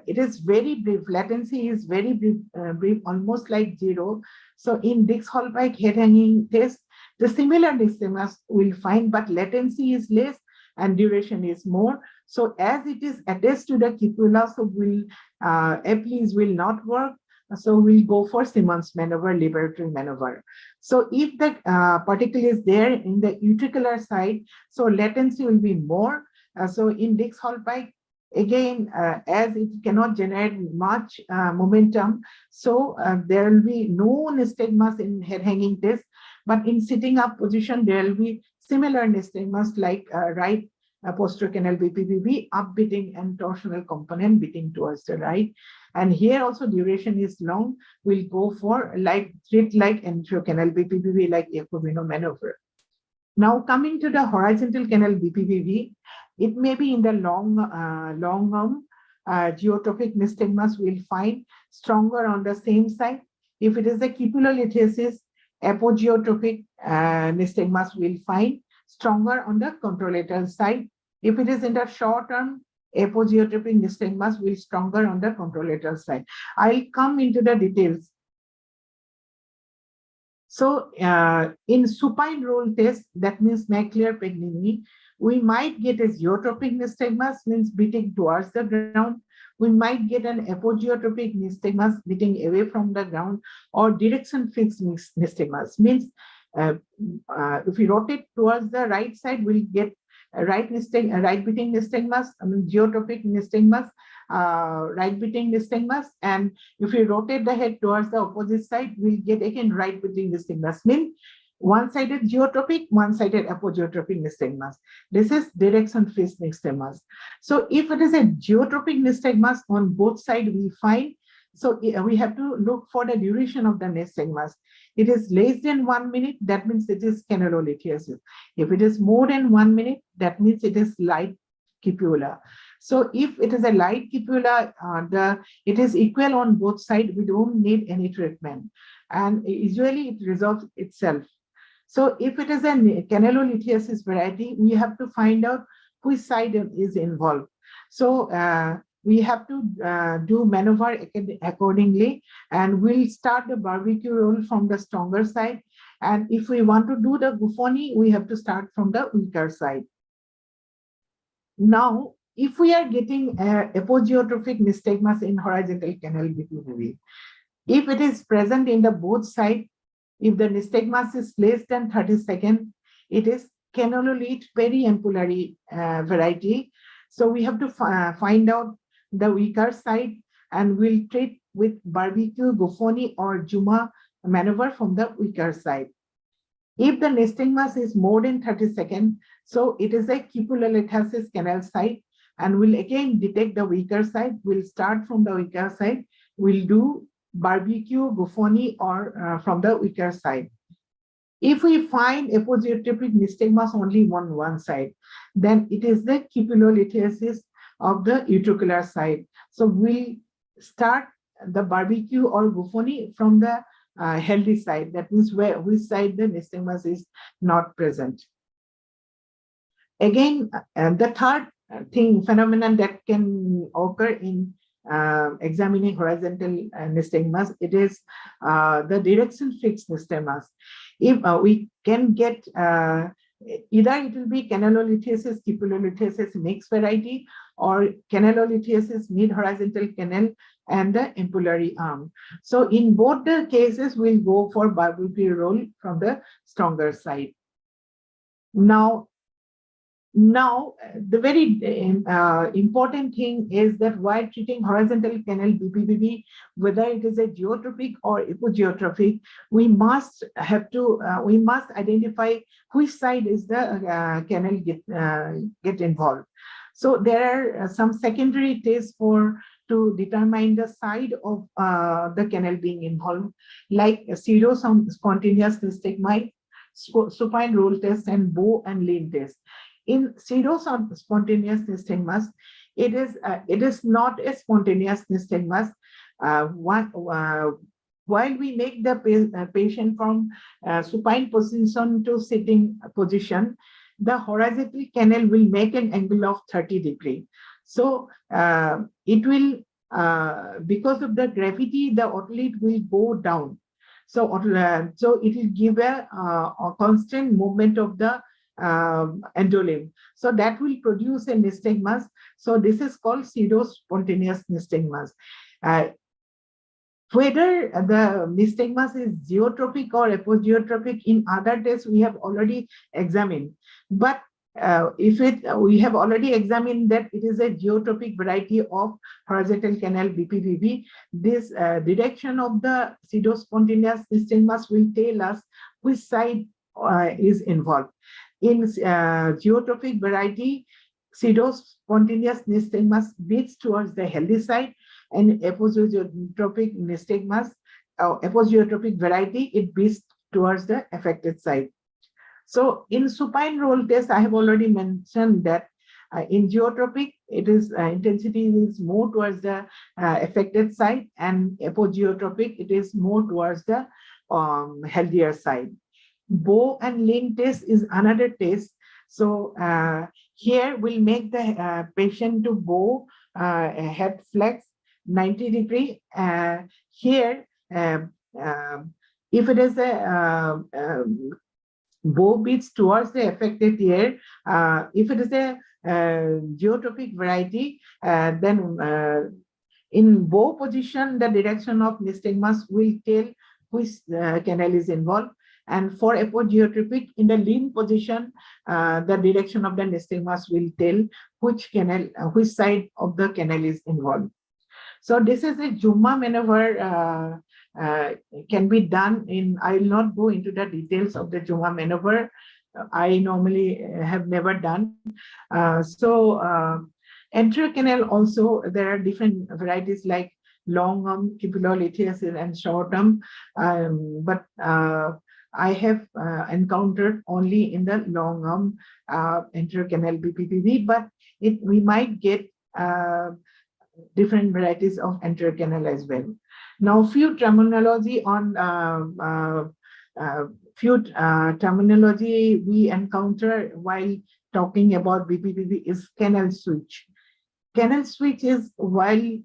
it is very brief. Latency is very brief, almost like 0. So in disc Hallpike head hanging test, the similar nystagmus will find, but latency is less and duration is more. So as it is attached to the cupula, so Epleys will not work. So we'll go for Simmons maneuver, liberatory maneuver. So if the particle is there in the utricular side, so latency will be more. So in disc Hallpike, again, as it cannot generate much momentum, so there will be no nystagmus in head hanging test. But in sitting up position, there will be similar nystagmus like right posterior canal BPPV, upbeating and torsional component beating towards the right. And here also duration is long. We'll go for treat like anterior canal BPPV, like Jacobino maneuver. Now coming to the horizontal canal BPPV, it may be in the long arm. Geotropic nystagmus will find stronger on the same side. If it is a cupulolithiasis, apogeotropic nystagmus will find stronger on the contralateral side. If it is in the short term, apogeotropic nystagmus will stronger on the contralateral side. I'll come into the details. So in supine roll test, that means maclear pegmini, we might get a geotropic nystagmus, means beating towards the ground. We might get an apogeotropic nystagmus beating away from the ground, or direction fixed nystagmus, means if we rotate towards the right side, we'll get a right beating nystagmus, geotropic nystagmus, right beating nystagmus. And if we rotate the head towards the opposite side, we'll get again right beating nystagmus, means one-sided geotropic, one-sided apogeotropic nystagmus. This is direction fixed nystagmus. So if it is a geotropic nystagmus on both sides, we find, so we have to look for the duration of the nystagmus. It is less than 1 minute, that means it is canalolithiasis. If it is more than 1 minute, that means it is light cupula. So if it is a light cupula, it is equal on both sides, we don't need any treatment. And usually it resolves itself. So if it is a canalolithiasis variety, we have to find out which side is involved. So we have to do maneuver accordingly, and we'll start the barbecue roll from the stronger side. And if we want to do the Buffoni, we have to start from the weaker side. Now, if we are getting apogeotropic nystagmus in horizontal canal BPPV, if it is present in the both sides, if the nystagmus is less than 30 seconds, it is canalolith periampullary variety. So we have to find out the weaker side, and we'll treat with barbecue, Goffoni, or Juma maneuver from the weaker side. If the nystagmus is more than 30 seconds, so it is a cupulolithasis canal side, and we'll again detect the weaker side. We'll start from the weaker side. We'll do barbecue, Goffoni, or from the weaker side. If we find apogeotropic nystagmus only on one side, then it is the cupulolithasis of the utricular side. So we'll start the barbecue or Goffoni from the healthy side. That means which side the nystagmus is not present. Again, the third phenomenon that can occur in examining horizontal nystagmus, it is the direction fixed nystagmus. If we can get either it will be canalolithasis, cupulolithasis mixed variety, or canalolithasis mid horizontal canal and the ampullary arm. So in both the cases, we'll go for barbecue roll from the stronger side. Now, the very important thing is that while treating horizontal canal BPPV, whether it is a geotropic or apogeotropic, we must identify which side is the canal get involved. So there are some secondary tests to determine the side of the canal being involved, like pseudo-spontaneous nystagmi, supine roll test, and bow and lean test. In pseudo-spontaneous nystagmus, it is not a spontaneous nystagmus. While we make the patient from supine position to sitting position, the horizontal canal will make an angle of 30 degrees. So it will, because of the gravity, the otolith will go down. So it will give a constant movement of the endolimb. So that will produce a nystagmus. So this is called pseudo-spontaneous nystagmus. Whether the nystagmus is geotropic or apogeotropic, in other tests we have already examined. But we have already examined that it is a geotropic variety of horizontal canal BPPV. This direction of the pseudo-spontaneous nystagmus will tell us which side is involved. In geotropic variety, pseudo-spontaneous nystagmus beats towards the healthy side, and apogeotropic nystagmus, apogeotropic variety, it beats towards the affected side. So in supine roll test, I have already mentioned that in geotropic, it is intensity is more towards the affected side, and apogeotropic, it is more towards the healthier side. Bow and lean test is another test. So here we'll make the patient to bow head flex 90 degree. Here, if it is a bow beats towards the affected ear, if it is a geotropic variety, then in bow position, the direction of nystagmus will tell which canal is involved. And for apogeotropic, in the lean position, the direction of the nystagmus will tell which canal, which side of the canal is involved. So this is a Juma maneuver can be done in, I will not go into the details of the Juma maneuver. I normally have never done. Anterior canal also, there are different varieties like long arm, cupulolithasis, and short arm. But I have encountered only in the long arm anterior canal BPPV, but we might get different varieties of anterior canal as well. Now, few terminology we encounter while talking about BPPV is canal switch. Canal switch is while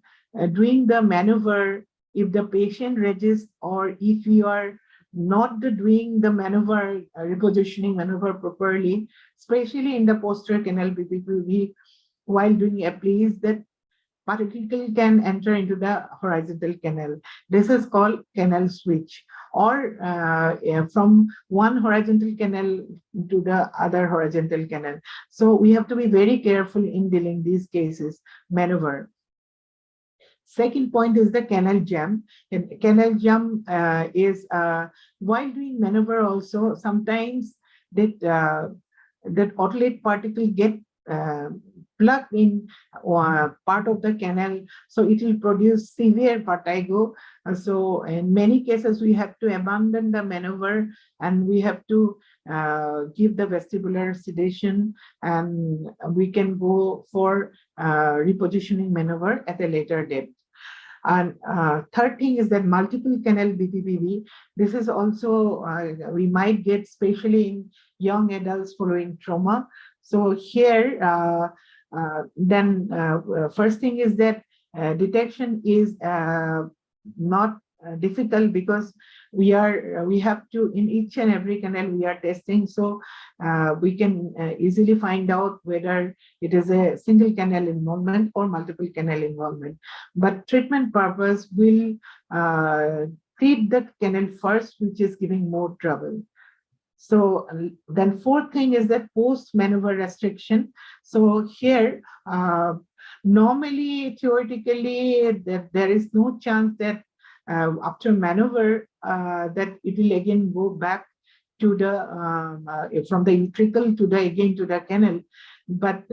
doing the maneuver, if the patient resists, or if you are not doing the maneuver, repositioning maneuver properly, especially in the posterior canal BPPV, while doing a place that particle can enter into the horizontal canal. This is called canal switch, or from one horizontal canal to the other horizontal canal. So we have to be very careful in dealing these cases, maneuver. Second point is the canal jam. And canal jam is while doing maneuver also, sometimes that otolite particle get plugged in part of the canal, so it will produce severe vertigo. So in many cases we have to abandon the maneuver, and we have to give the vestibular sedation, and we can go for repositioning maneuver at a later date. And third thing is that multiple canal BPPV. This is also we might get, especially in young adults following trauma. So here, then first thing is that detection is not difficult, because we have to, in each and every canal we are testing, so we can easily find out whether it is a single canal involvement or multiple canal involvement. But treatment purpose will treat the canal first, which is giving more trouble. So then fourth thing is that post maneuver restriction. So here, normally, theoretically, there is no chance that after maneuver that it will again go back to the from the ventricle to the again to the canal. But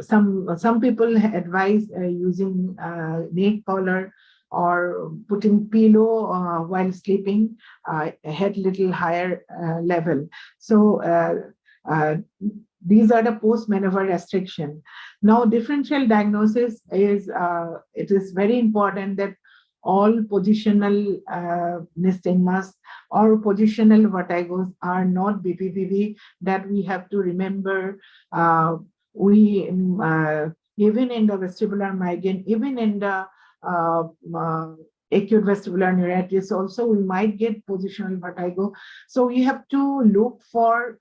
some people advise using neck collar or putting pillow while sleeping, head little higher level. So these are the post maneuver restriction. Now, differential diagnosis is it is very important that all positional nystagmus or positional vertigos are not BPPV. That we have to remember. We even in the vestibular migraine, even in the acute vestibular neuritis also, we might get positional vertigo. So we have to look for,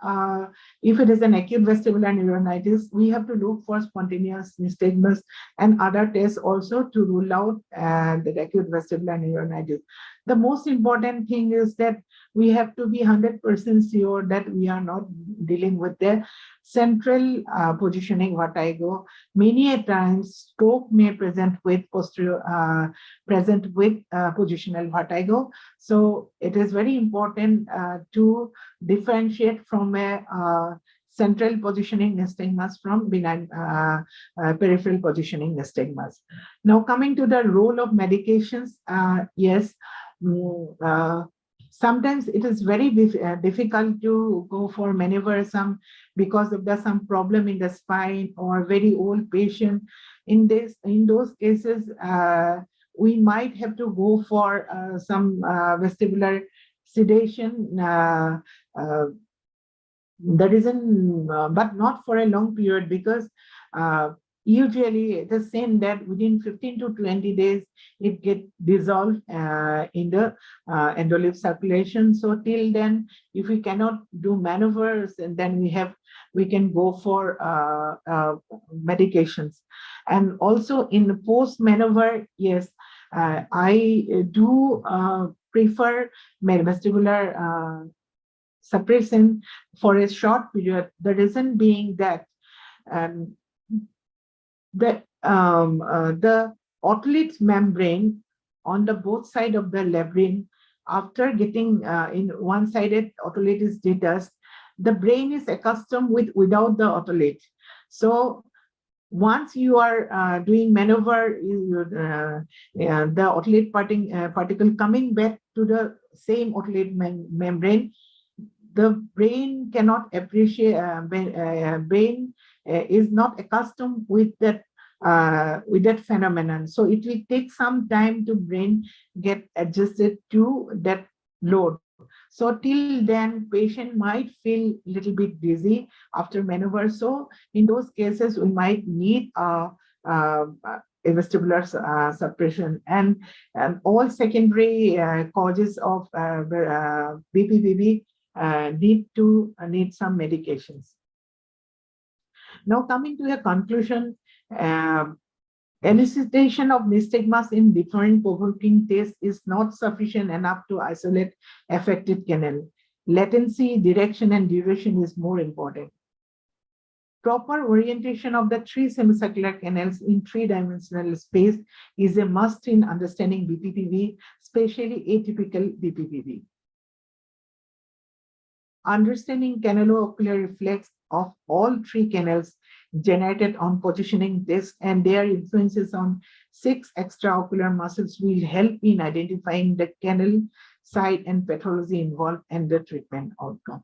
if it is an acute vestibular neuritis, we have to look for spontaneous nystagmus and other tests also to rule out the acute vestibular neuritis. The most important thing is that we have to be 100% sure that we are not dealing with the central positioning vertigo. Many a times, stroke may present with posterior, positional vertigo. So it is very important to differentiate from a central positioning nystagmus from benign peripheral positioning nystagmus. Now, coming to the role of medications, yes. Sometimes it is very difficult to go for maneuver because of some problem in the spine or very old patient. In those cases, we might have to go for some vestibular sedation. The reason, but not for a long period, because usually it is seen that within 15 to 20 days it gets dissolved in the endolymph circulation. So till then, if we cannot do maneuvers, and then we can go for medications. And also in post maneuver, yes, I do prefer vestibular suppression for a short period. The reason being that the otolite membrane on the both side of the labyrinth, after getting in one-sided otolite is detached, the brain is accustomed without the otolite. So once you are doing maneuver, the otolite particle coming back to the same otolite membrane, the brain cannot appreciate, brain is not accustomed with that phenomenon. So it will take some time to brain get adjusted to that load. So till then, patient might feel a little bit dizzy after maneuver. So in those cases, we might need a vestibular suppression, and all secondary causes of BPPV need some medications. Now, coming to the conclusion, Elicitation of nystagmus in different provoking tests is not sufficient enough to isolate affected canal. Latency, direction, and duration is more important. Proper orientation of the three semicircular canals in three-dimensional space is a must in understanding BPPV, especially atypical BPPV. Understanding canaloocular reflex of all three canals generated on positioning test and their influences on 6 extraocular muscles will help in identifying the canal site and pathology involved and the treatment outcome.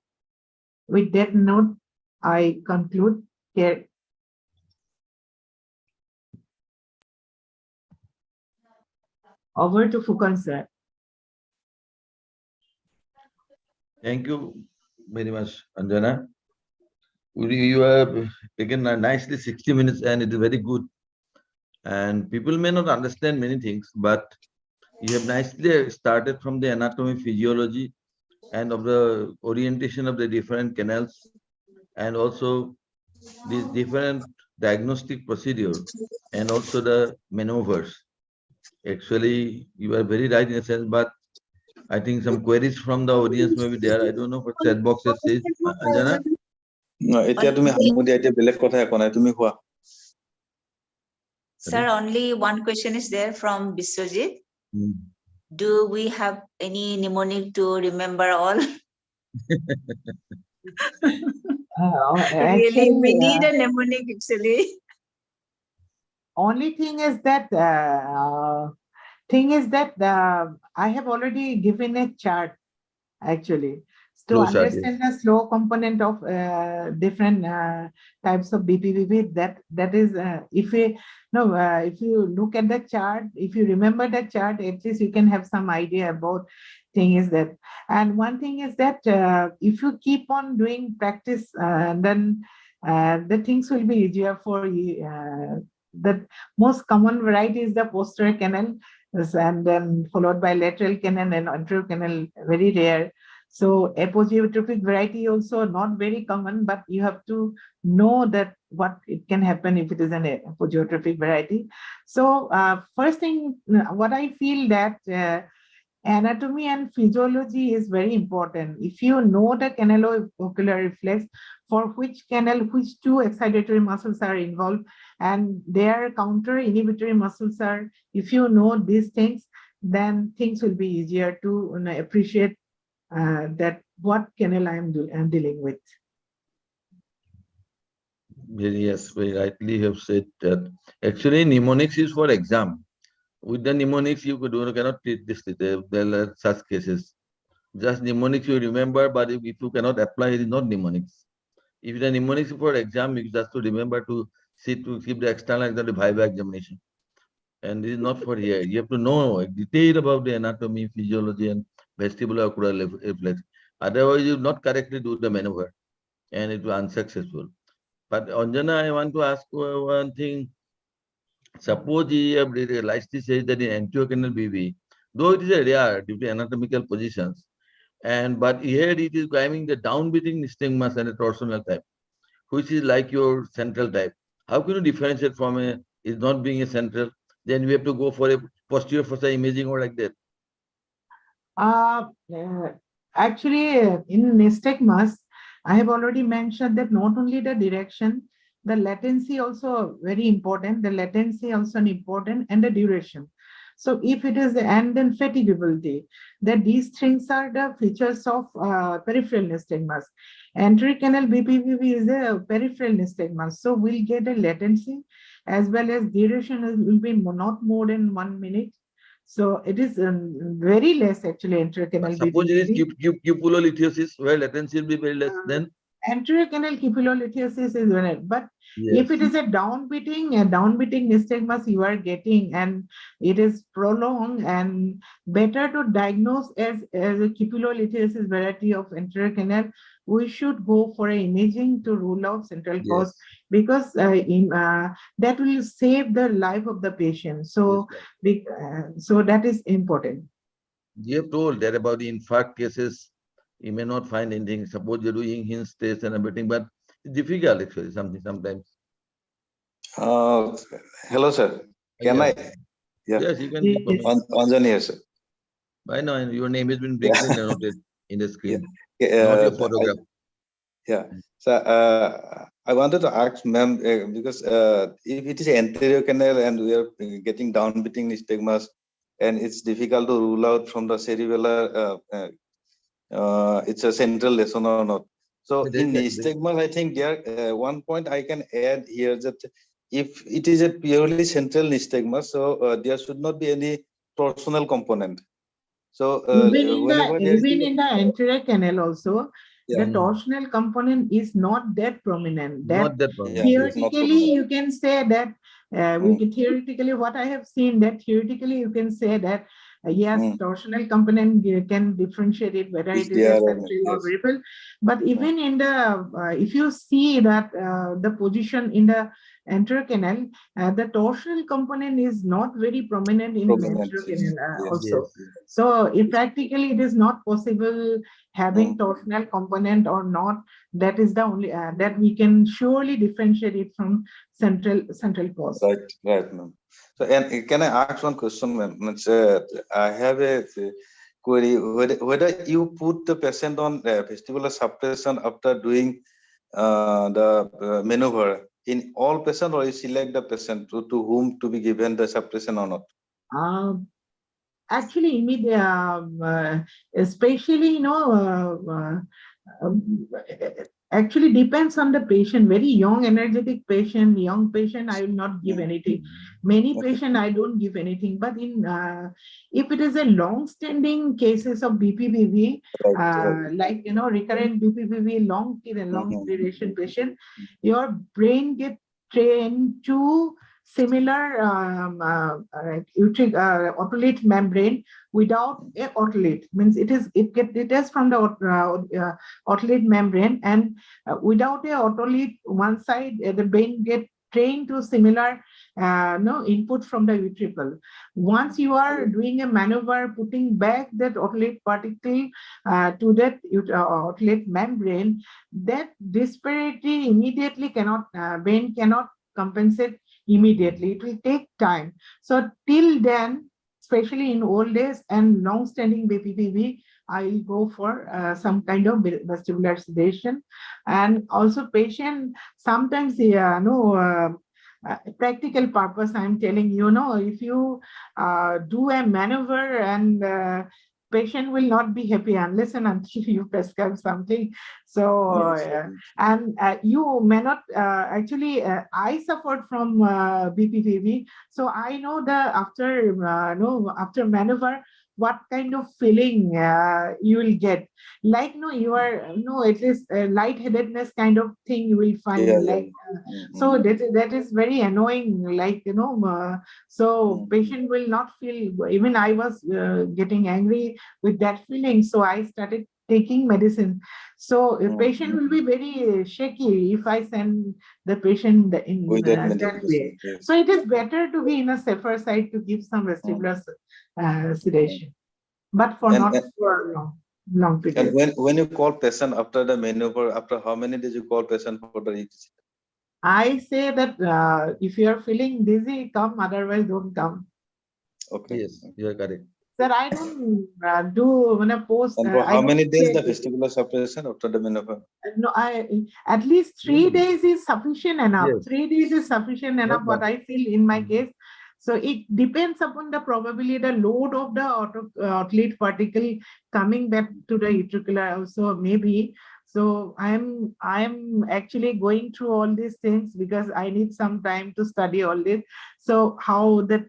With that note, I conclude here. Over to Fukan, sir. Thank you very much, Anjana. You have taken nicely 60 minutes and it is very good. And people may not understand many things, but you have nicely started from the anatomy, physiology, and of the orientation of the different canals, and also these different diagnostic procedure, and also the maneuvers. Actually, you are very right in a sense, but I think some queries from the audience may be there. I don't know what chat boxes says. Anjana? এতিয়া তুমি হামুদিয়া এতিয়া বেলেগ কথা একো নাই তুমি কোৱা Sir, only one question is there from Biswajit. Do we have any mnemonic to remember all? Really, we need a mnemonic actually. Only thing is that I have already given a chart actually to Slow chart, understand the slow component of different types of BPPV. That is if you look at the chart, if you remember the chart, at least you can have some idea about thing is that. And one thing is that if you keep on doing practice, then the things will be easier for you. The most common variety is the posterior canal, and then followed by lateral canal and anterior canal, very rare. So apogeotropic variety also not very common, but you have to know that what it can happen if it is an apogeotropic variety. So first thing, what I feel that anatomy and physiology is very important. If you know the canaloocular reflex, for which canal, which two excitatory muscles are involved, and their counter inhibitory muscles are, if you know these things, then things will be easier to appreciate that what canal I am dealing with. Yes, very rightly you have said that. Actually, mnemonics is for exam. With the mnemonics, you cannot treat this. There are such cases. Just mnemonics you remember, but if you cannot apply, it is not mnemonics. If the mnemonics for exam, you just to remember to keep the external exam, the viva examination. And this is not for here. You have to know detail about the anatomy, physiology, and vestibular-ocular reflex. Otherwise, you will not correctly do the maneuver, and it will be unsuccessful. But Anjana, I want to ask one thing. Suppose you have realized this says that in anterior canal BV, though it is a rare due to anatomical positions, but here it is climbing the downbeating nystagmus and a torsional type, which is like your central type. How can you differentiate from is not being a central? Then we have to go for a posterior fossa imaging or like that. Actually, in nystagmus, I have already mentioned that not only the direction, the latency also very important. The latency also important, and the duration. So if it is, and then fatigability, that these things are the features of peripheral nystagmus. Anterior canal BPPV is a peripheral nystagmus, so we'll get a latency as well as duration will be not more than 1 minute. So it is very less actually anterior canal Suppose it is BPPV. cupulolithiasis, where latency will be very less then. Anterior canal cupulolithiasis is one, but Yes. if it is a downbeating nystagmus you are getting, and it is prolonged, and better to diagnose as a cupulolithiasis variety of anterior canal, we should go for an imaging to rule out central cause, because that will save the life of the patient. So, so that is important. You have told that about the infarct cases, you may not find anything. Suppose you're doing hinge test and everything, but it's difficult actually sometimes. Hello, sir. Can Yeah. I? Yeah. Yes, you can Yes. comment. Anjana here, sir. I know your name has been Yeah. briefly noted in the Yeah. screen, not your photograph. Yeah. So I wanted to ask ma'am because if it is anterior canal and we are getting downbeating nystagmus and it's difficult to rule out from the cerebellar, it's a central lesion or not. So in nystagmus, I think there one point I can add here that if it is a purely central nystagmus, so there should not be any torsional component. So whenever there is Even in the anterior canal also, the yeah, torsional component is not that prominent. That Not that yeah, problem. Yes. it's not theoretically prominent. you can say that Mm, theoretically what I have seen, that theoretically you can say that yes, mm. torsional component can differentiate it whether Is it is a there or not? central or Yes. peripheral. But even in the if you see that the position in the anterior canal, the torsional component is not very prominent in Prominent. anterior Yes. canal Yes. also. Yes. So if practically it is not possible having Mm. torsional component or not, that is the only that we can surely differentiate it from central cause. Right. Right, ma'am. So, and can I ask one question, ma'am? I have a query whether you put the patient on vestibular suppression after doing the maneuver in all patient, or you select the patient to whom to be given the suppression or not? Uh, Actually, especially actually depends on the patient. Very young, energetic patient, young patient, I will not give Mm. anything. Many Okay. patient, I don't give anything. But in if it is a long-standing cases of BPPV, Right. Right. like recurrent BPPV, long Mhm. duration patient, your brain get trained to similar otolite membrane without a otolite, means it is from the otolite membrane, and without a otolite one side the brain get trained to similar no input from the ventricle. Once you are doing a maneuver putting back that otolite particle to that otolite membrane, that disparity immediately cannot brain cannot compensate immediately. It will take time. So till then, especially in old days and long-standing BPPV, I will go for some kind of vestibular sedation. And also patient, sometimes, practical purpose, I'm telling you, if you do a maneuver and patient will not be happy unless and until you prescribe something. So, Yes. and you may not actually, I suffered from BPPV, so I know the after no after maneuver what kind of feeling you will get. Like no, you are no, it is lightheadedness kind of thing you will Yeah. find. Yeah. Like so Mm-hmm. that is very annoying. Like so patient will not feel. Even I was getting angry with that feeling, so I started taking medicine. So a patient will be very shaky if I send the patient in With that that way. medication. Yes. So it is better to be in a safer side to give some vestibular sedation, but for And, not and for long and period. when you call patient after the maneuver, after how many days you call patient for the ETC? I say that if you are feeling dizzy, come. Otherwise, don't come. Okay. Yes, you are correct. Sir, I don't do when I post. And for I how don't many days say the vestibular suppression after the maneuver? no. I at least 3 days is sufficient enough. Yes. 3 days is sufficient enough. What I feel in my case. So it depends upon the probably the load of the outlet particle coming back to the utricular also maybe. So I'm actually going through all these things because I need some time to study all this. So how that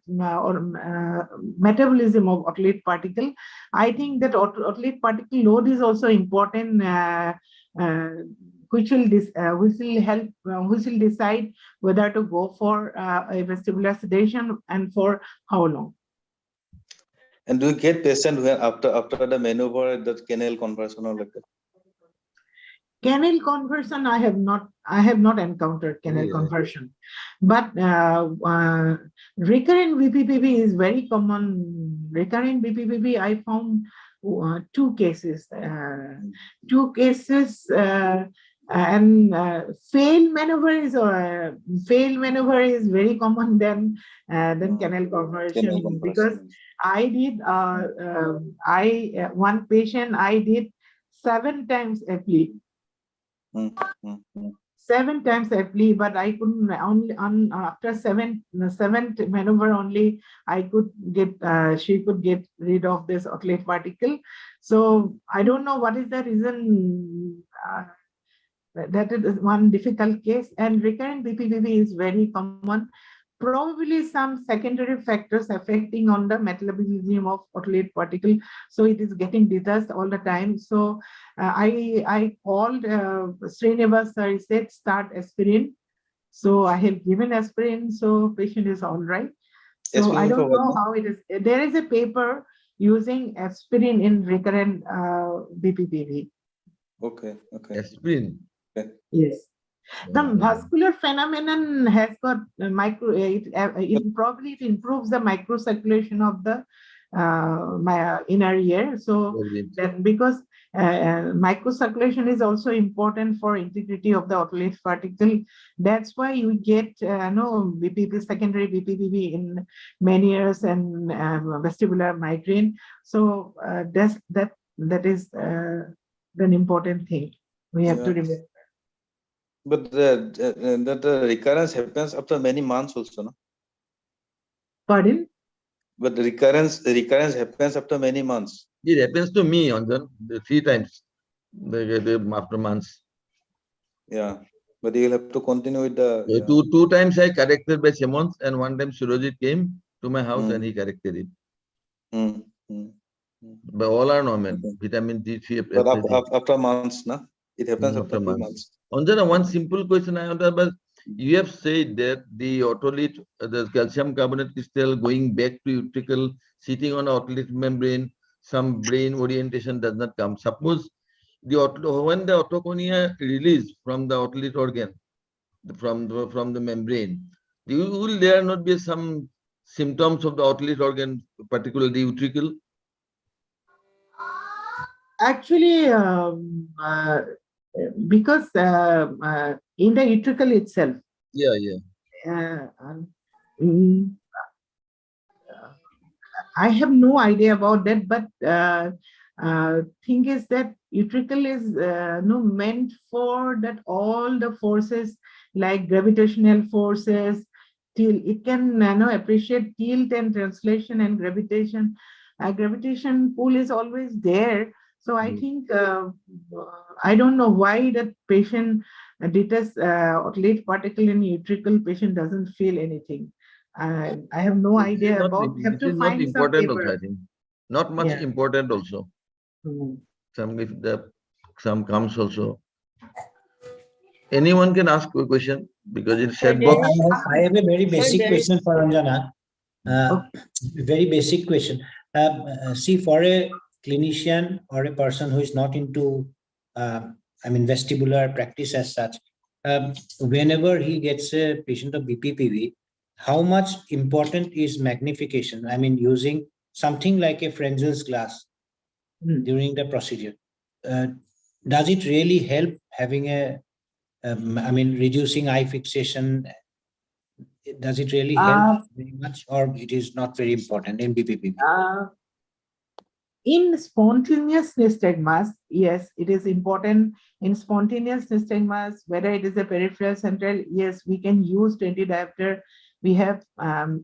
metabolism of outlet particle, I think that outlet particle load is also important. Uh, which will help, which will decide whether to go for a vestibular sedation and for how long. And do you get patient where after the maneuver that canal conversion or like that? Canal conversion, I have not encountered canal Yeah. conversion, but recurrent BPPV is very common. Recurrent BPPV, I found two cases. And fail maneuver is very common than canal conversion, because I did one patient I did 7 times FLE. 7 times FLE, but I couldn't only after seventh maneuver only I could get she could get rid of this otolite particle. So I don't know what is the reason. That is one difficult case, and recurrent BPPV is very common. Probably some secondary factors affecting on the metabolism of otolite particle, so it is getting detached all the time. So I called Srinivas sir, he said start aspirin. So I have given aspirin, so patient is all right. So aspirin, I don't know how it is. There is a paper using aspirin in recurrent BPPV. Okay. Aspirin. Yes. The vascular phenomenon has got it probably it improves the microcirculation of the my inner ear. So that because microcirculation is also important for integrity of the otolite particle. That's why you get BPP, secondary BPPV in many years and vestibular migraine. So that is an important thing we have to remember. But the recurrence happens after many months also, no? Pardon? But the recurrence happens after many months. It happens to me, Anjan, 3 times after months. Yeah, but you'll have to continue with the. So two times I corrected by Simmons, and 1 time Surojit came to my house and he corrected it. But all are normal. Vitamin D3. But after months, no? It happens after months. Anjana, one simple question I have, but you have said that the otolite, the calcium carbonate crystal going back to utricle, sitting on otolite membrane, some brain orientation does not come. Suppose when the otoconia release from the otolite organ, from the membrane, will there not be some symptoms of the otolite organ, particularly utricle? Actually, because in the utricle itself. I have no idea about that, but thing is that utricle is meant for that all the forces like gravitational forces, till it can appreciate tilt and translation and gravitation. Gravitation pull is always there. So I think I don't know why that patient detects otolite particle in utricle, patient doesn't feel anything. I have no idea about. Have to find some paper. Also, I think not much important also. Some if some comes also. Anyone can ask a question because it's chat box. I have a very basic question for Anjana. Very basic question. See, for a clinician or a person who is not into, vestibular practice as such, whenever he gets a patient of BPPV, how much important is magnification? I mean, using something like a Frenzel's glass during the procedure. Does it really help having a, reducing eye fixation? Does it really help very much, or it is not very important in BPPV? In spontaneous nystagmus, yes, it is important. In spontaneous nystagmus, whether it is a peripheral central, yes, we can use 20 diopter. We have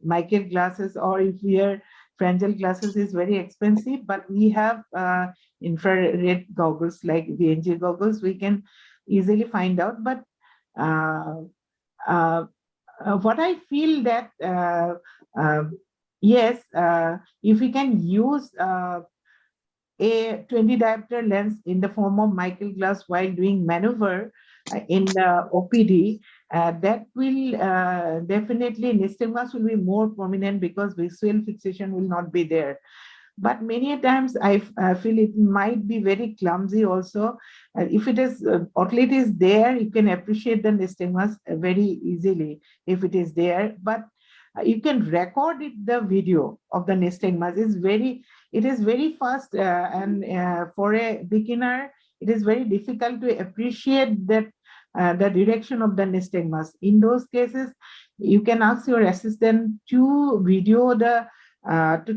Michael glasses, or if we are Frenzel glasses is very expensive, but we have infrared goggles like VNG goggles. We can easily find out. But what I feel that yes, if we can use a 20 diopter lens in the form of Michael glass while doing maneuver in the OPD, that will definitely nystagmus will be more prominent because visual fixation will not be there. But many times I feel it might be very clumsy also. If it is otolite is there, you can appreciate the nystagmus very easily if it is there. But you can record it, the video of the nystagmus it is very fast, and for a beginner, it is very difficult to appreciate that the direction of the nystagmus. In those cases, you can ask your assistant to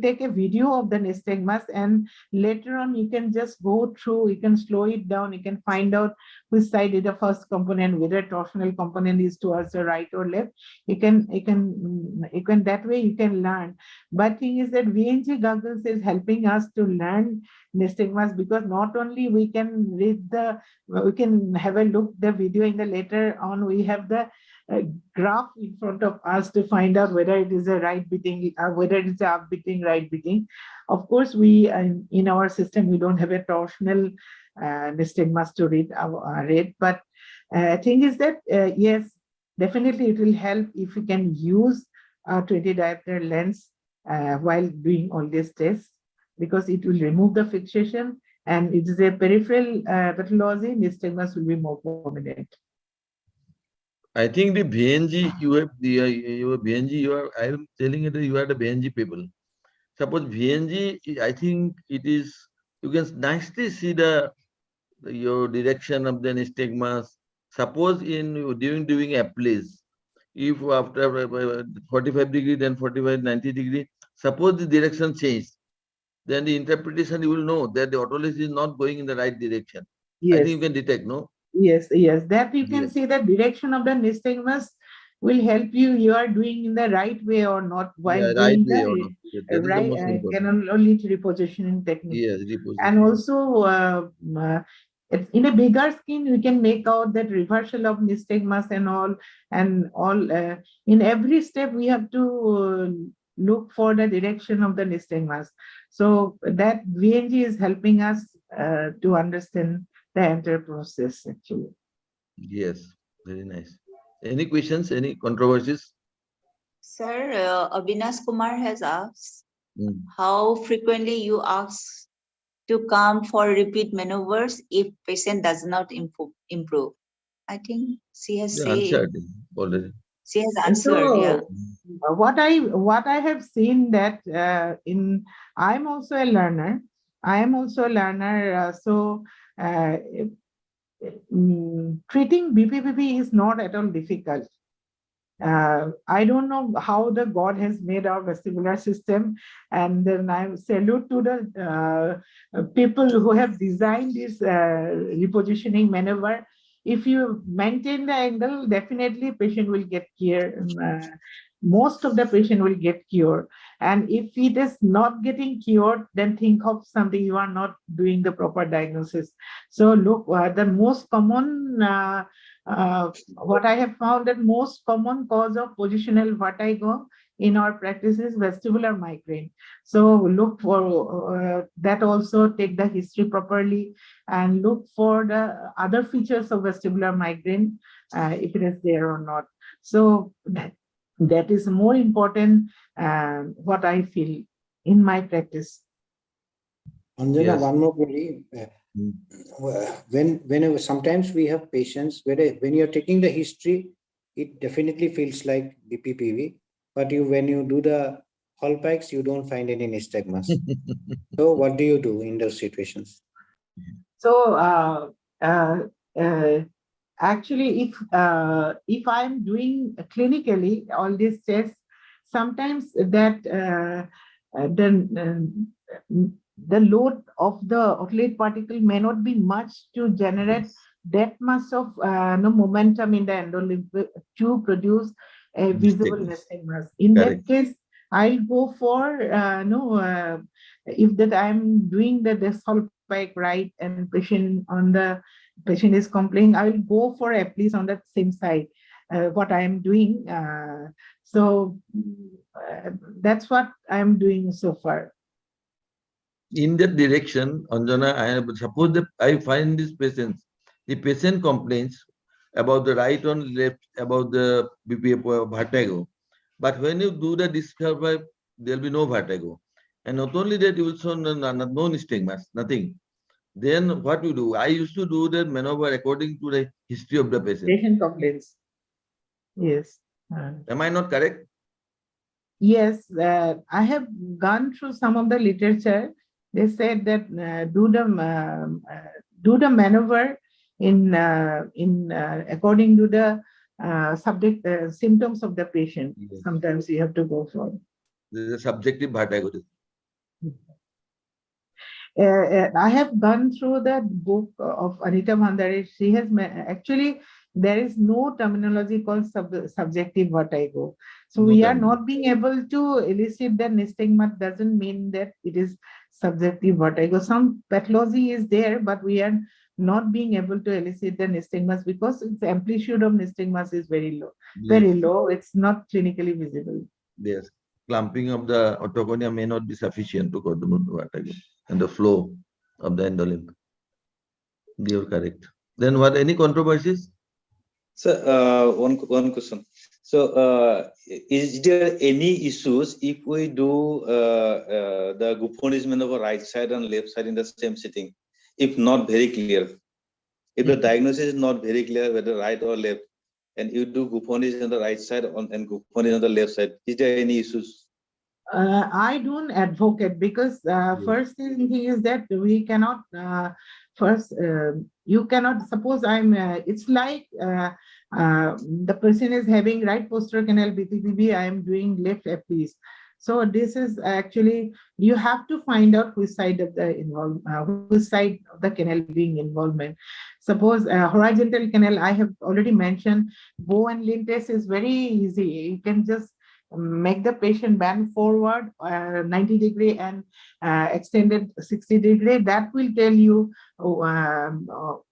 take a video of the nystagmus, and later on you can just go through, you can slow it down, you can find out which side is the first component, whether torsional component is towards the right or left. You can that way you can learn. But thing is that VNG goggles is helping us to learn nystagmus, because not only we can we can have a look the video, in the later on we have the graph in front of us to find out whether it is a right beating, whether it is a up beating, right beating. Of course, we in our system we don't have a torsional nystagmus to read, but thing is that yes, definitely it will help if you can use a 20 diopter lens while doing all these tests, because it will remove the fixation, and it is a peripheral pathology. Nystagmus will be more prominent. I think the BNG you have your BNG I am telling you that you are the BNG people. Suppose BNG, I think it is, you can nicely see your direction of the nystagmus. Suppose during a place, if after 45 degree, then 45, 90 degree, suppose the direction changed, then the interpretation you will know that the autologous is not going in the right direction. Yes. I think you can detect, no? Yes, that you can Yes. see the direction of the nystagmus will help you are doing in the right way or not while Right doing way or not. the That is the right most important. can only repositioning technique. Yes, And repositioning. also in a bigger skin we can make out that reversal of nystagmus and all in every step we have to look for the direction of the nystagmus. So that VNG is helping us to understand the entire process actually. Yes, very nice. Any questions, any controversies? Sir, Avinash Kumar has asked, Mm. how frequently you ask to come for repeat maneuvers if patient does not improve? I think she has The said, answer already. she has answered, yeah. What I have seen that I'm also a learner. So treating BPPV is not at all difficult. I don't know how the God has made our vestibular system, and then I salute to the people who have designed this repositioning maneuver. If you maintain the angle, definitely patient will get cured. Most of the patient will get cured. And if it is not getting cured, then think of something, you are not doing the proper diagnosis. So look, the most common what I have found that most common cause of positional vertigo in our practice is vestibular migraine. So look for that, also take the history properly and look for the other features of vestibular migraine, if it is there or not. So that is more important, what I feel in my practice. Anjana, Yes. one more query. Whenever sometimes we have patients where when you're taking the history, it definitely feels like BPPV, but when you do the Hallpikes, you don't find any nystagmus. So what do you do in those situations? So actually, if I'm doing clinically all these tests, sometimes that the load of the otolite particle may not be much to generate that much of momentum in the endolymph to produce a visible nystagmus. In Correct. that case, I'll go for if that I'm doing the Hallpike right and patient is complaining, I will go for at least on that same side what I am doing. So that's what I am doing so far. In that direction, Anjana, suppose that I find this patient, the patient complains about the right or left, about the BPP vertigo. But when you do the discovery, there will be no vertigo. And not only that, you will show no nystagmus, nothing. Then what you do? I used to do the maneuver according to the history of the patient. Patient complaints. Yes. Am I not correct? Yes, I have gone through some of the literature. They said that do the maneuver according to the subject symptoms of the patient. Yes. Sometimes you have to go for. This is a subjective vertigo. I have gone through the book of Anita Bhandari. She has actually, there is no terminology called subjective vertigo. So No we are terminology. not being able to elicit the nystagmus doesn't mean that it is subjective vertigo. Some pathology is there, but we are not being able to elicit the nystagmus because its amplitude of nystagmus is very low. Very low. It's not clinically visible. Yes. Clumping of the otoconia may not be sufficient to cause the vertigo and the flow of the endolymph. You are correct. Then what, any controversies? So one question. So is there any issues if we do the Guphonism of a right side and left side in the same sitting, if not very clear? If the diagnosis is not very clear whether right or left, and you do Guphonism on the right side and Guphonism on the left side, is there any issues? I don't advocate because first thing is that we cannot you cannot suppose it's like the person is having right posterior canal BPPV, I am doing left FPs. So this is actually, you have to find out which side of the which side of the canal being involvement. Suppose horizontal canal, I have already mentioned, bow and lean test is very easy. You can just make the patient bend forward 90 degree and extended 60 degree. That will tell you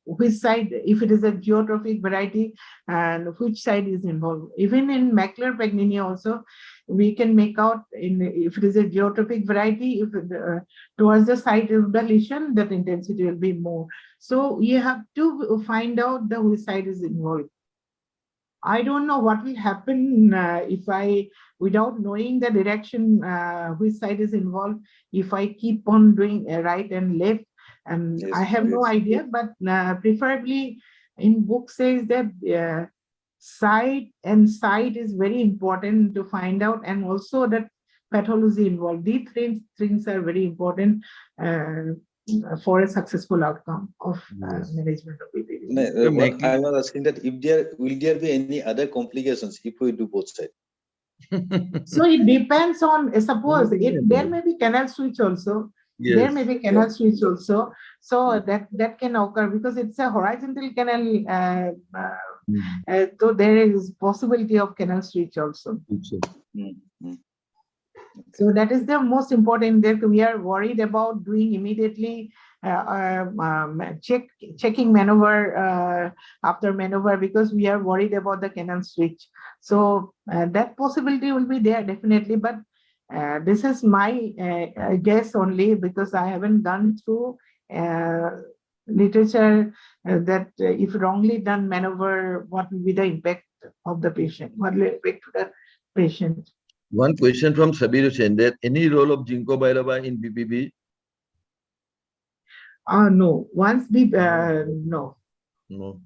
which side, if it is a geotrophic variety, and which side is involved. Even in macular pagninia also, we can make out if it is a geotrophic variety, if towards the side of the lesion, that intensity will be more. So you have to find out the which side is involved. I don't know what will happen if I, without knowing the direction, which side is involved, if I keep on doing right and left, and Yes, I have no idea, but preferably in book says that side and side is very important to find out, and also that pathology involved. These three things are very important for a successful outcome of management of BPPV. What I was asking that if there will there be any other complications if we do both sides? So it depends on, suppose there may be canal switch also. Yes. There may be canal switch also. So that can occur because it's a horizontal canal. So there is possibility of canal switch also. So that is the most important, that we are worried about doing immediately checking maneuver after maneuver, because we are worried about the canal switch. So that possibility will be there definitely, but this is my guess only, because I haven't gone through literature that if wrongly done maneuver, what will be the impact of the patient, what will impact to the patient. One question from Sabir Hussain, that any role of ginkgo biloba in BPV? No. Once no. No.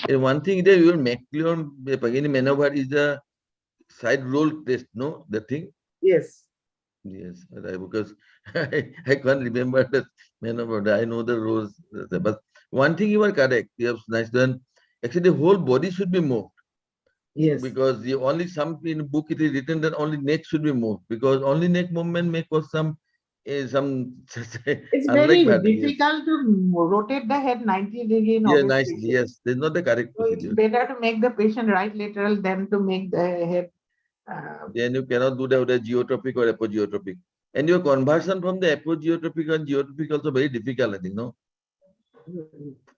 And one thing that your macular pagani maneuver is the side roll test, no? The thing? Yes. Yes, because I can't remember the maneuver. I know the roles. But one thing you are correct. You have nice done. Actually, the whole body should be moved. Yes. Because the only some in book it is written that only neck should be moved, because only neck movement may cause some it's very that, difficult to rotate the head 90 degree. Yeah, nice. Yes, there's not the correct So it's procedure. better to make the patient right lateral than to make the head. Then you cannot do the geotropic or apogeotropic. And your conversion from the apogeotropic and geotropic also very difficult, I think, no?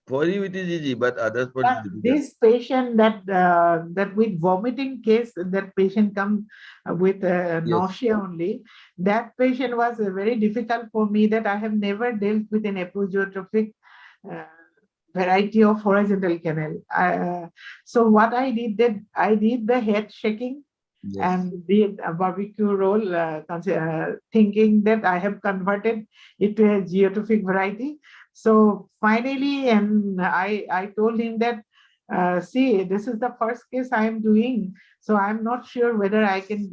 For you it is easy, but others for But this patient that with vomiting case, that patient come with nausea only. That patient was very difficult for me, that I have never dealt with an apogeotropic variety of horizontal canal. So what I did, that I did the head shaking. Yes. And did a barbecue roll, thinking that I have converted it to a geotrophic variety. So finally, and I told him that, see, this is the first case I am doing, so I'm not sure whether I can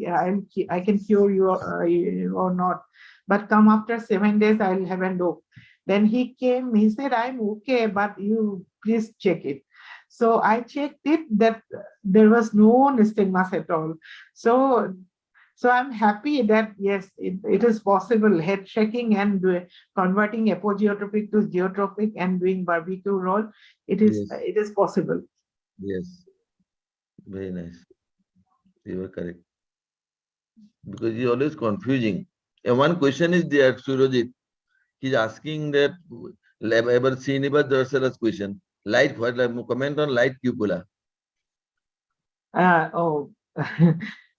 cure you or not. But come after 7 days, I'll have a look. Then he came, he said, I'm okay, but you please check it. So I checked it, that there was no nystagmus at all. So I'm happy that yes, it is possible, head shaking and converting apogeotropic to geotropic and doing barbecue roll. It is possible. Yes. Very nice. You are correct. Because it's always confusing. And one question is there, Surojit. He's asking that ever seen about the question. Light, comment on light cupola. Oh,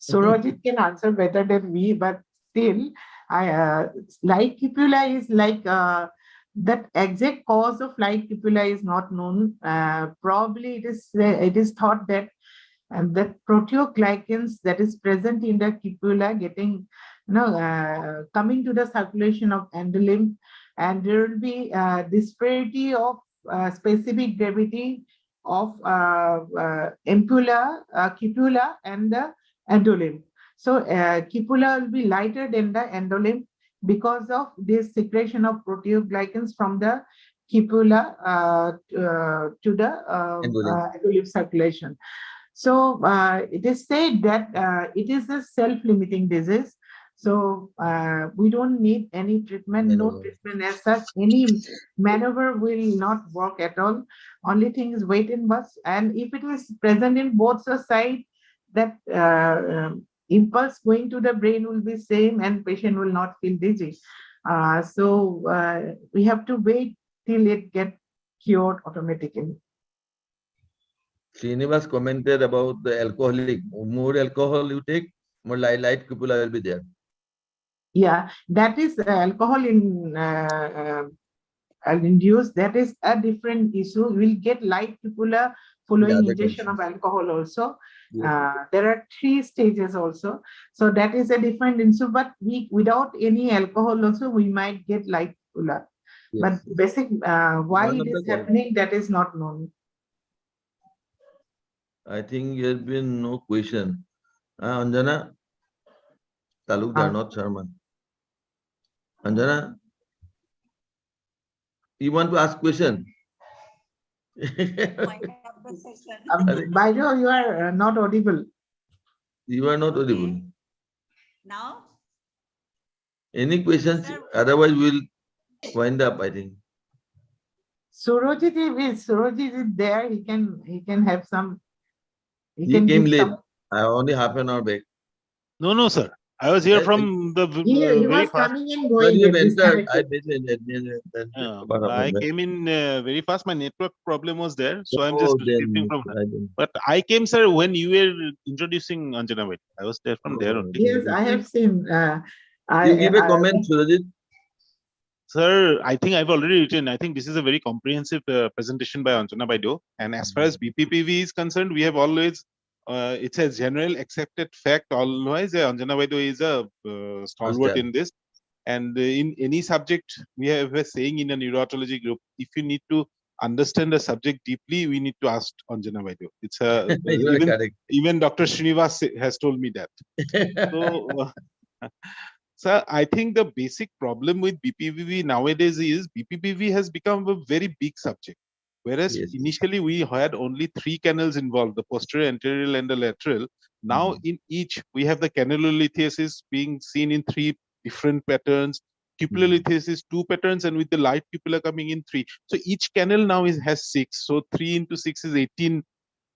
Surojit can answer better than me, but still, light cupula is like that exact cause of light cupula is not known. Probably it is thought that that proteoglycans that is present in the cupula getting coming to the circulation of endolymph, and there will be disparity of specific gravity of cupula and the endolymph. So cupula will be lighter than the endolymph because of this secretion of proteoglycans from the cupula to the endolymph circulation. So it is said that it is a self-limiting disease. So we don't need any treatment, no treatment as such. Any maneuver will not work at all. Only thing is wait and watch. And if it is present in both the sides, that impulse going to the brain will be same and patient will not feel dizzy. So we have to wait till it gets cured automatically. Srinivas commented about the alcoholic. More alcohol you take, more light cupula will be there. Yeah, that is alcohol induced. That is a different issue. We'll get light cupula following injection of alcohol also. There are 3 stages also. So that is a different issue. But without any alcohol also, we might get light cupula. But basic why it is happening, that is not known. I think there has been no question. Anjana? Talukdar, not Sharma. Anjana? You want to ask question? By the way, you are not audible. You are not audible. Now? Any questions? Otherwise, we'll wind up, I think. Surojit is there. He can have some. He came late. Only half an hour back. No, sir. I was here from the he very was fast. coming and going. When you entered, I came in very fast. My network problem was there, so I'm just shifting from here. But I came, sir, when you were introducing Anjana. I was there from there only. Yes, I have seen. You give a comment, Surajit. Sir, I think I've already written. I think this is a very comprehensive presentation by Anjana Baido. And as far as BPPV is concerned, we have always, it's a general accepted fact always. Anjana Baido is a stalwart in this. And in any subject, we have a saying in a neurology group, if you need to understand a subject deeply, we need to ask Anjana Baido. It's a, even Dr. Srinivas has told me that. So, sir, I think the basic problem with BPPV nowadays is BPPV has become a very big subject. Whereas initially we had only 3 canals involved, the posterior, anterior, and the lateral. Now in each, we have the canalolithiasis being seen in 3 different patterns, cupulolithiasis 2 patterns, and with the light cupula coming in 3. So each canal now has 6. So 3 into 6 is 18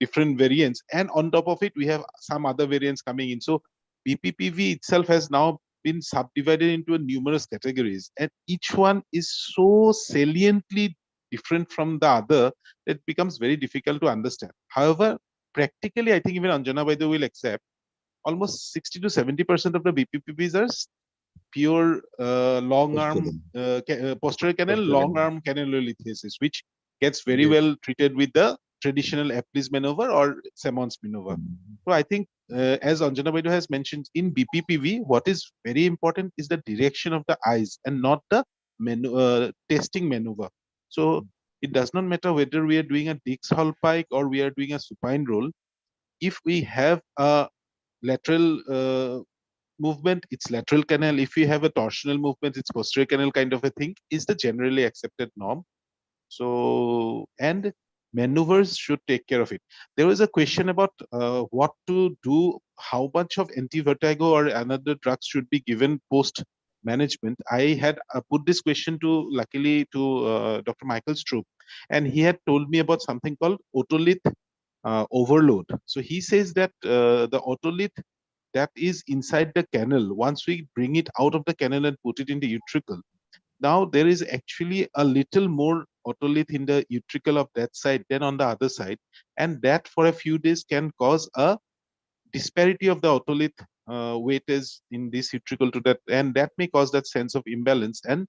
different variants. And on top of it, we have some other variants coming in. So BPPV itself has now been subdivided into numerous categories, and each one is so saliently different from the other that it becomes very difficult to understand. However, practically, I think even Anjana Baido will accept almost 60 to 70% of the BPPVs are pure long arm posterior canal, long arm canalolithiasis, which gets very well treated with the traditional Epley's maneuver or Simon's maneuver. So I think, as Anjana Baido has mentioned, in BPPV, what is very important is the direction of the eyes and not the testing maneuver. So it does not matter whether we are doing a Dix-Hall pike or we are doing a supine roll. If we have a lateral movement, it's lateral canal. If you have a torsional movement, it's posterior canal kind of a thing, is the generally accepted norm. So, and maneuvers should take care of it. There was a question about what to do, how much of anti-vertigo or another drugs should be given post management. I had put this question to, luckily, to Dr. Michael Stroop, and he had told me about something called otolith overload. So he says that the otolith that is inside the canal, once we bring it out of the canal and put it in the utricle, now there is actually a little more otolith in the utricle of that side than on the other side, and that for a few days can cause a disparity of the otolith weightage in this utricle to that, and that may cause that sense of imbalance. And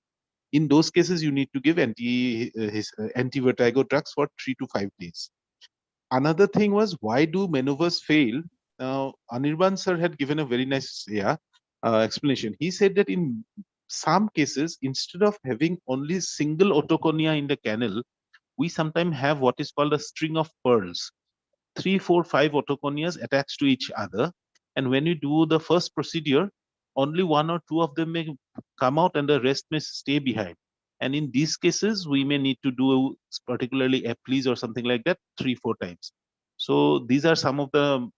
in those cases, you need to give anti-vertigo drugs for 3 to 5 days. Another thing was, why do maneuvers fail? Anirban sir had given a very nice explanation. He said that in some cases, instead of having only single otoconia in the canal, we sometimes have what is called a string of pearls. 3, 4, 5 otoconias attached to each other. And when you do the first procedure, only 1 or 2 of them may come out and the rest may stay behind. And in these cases, we may need to do particularly Epley's or something like that 3, 4 times. So these are some of the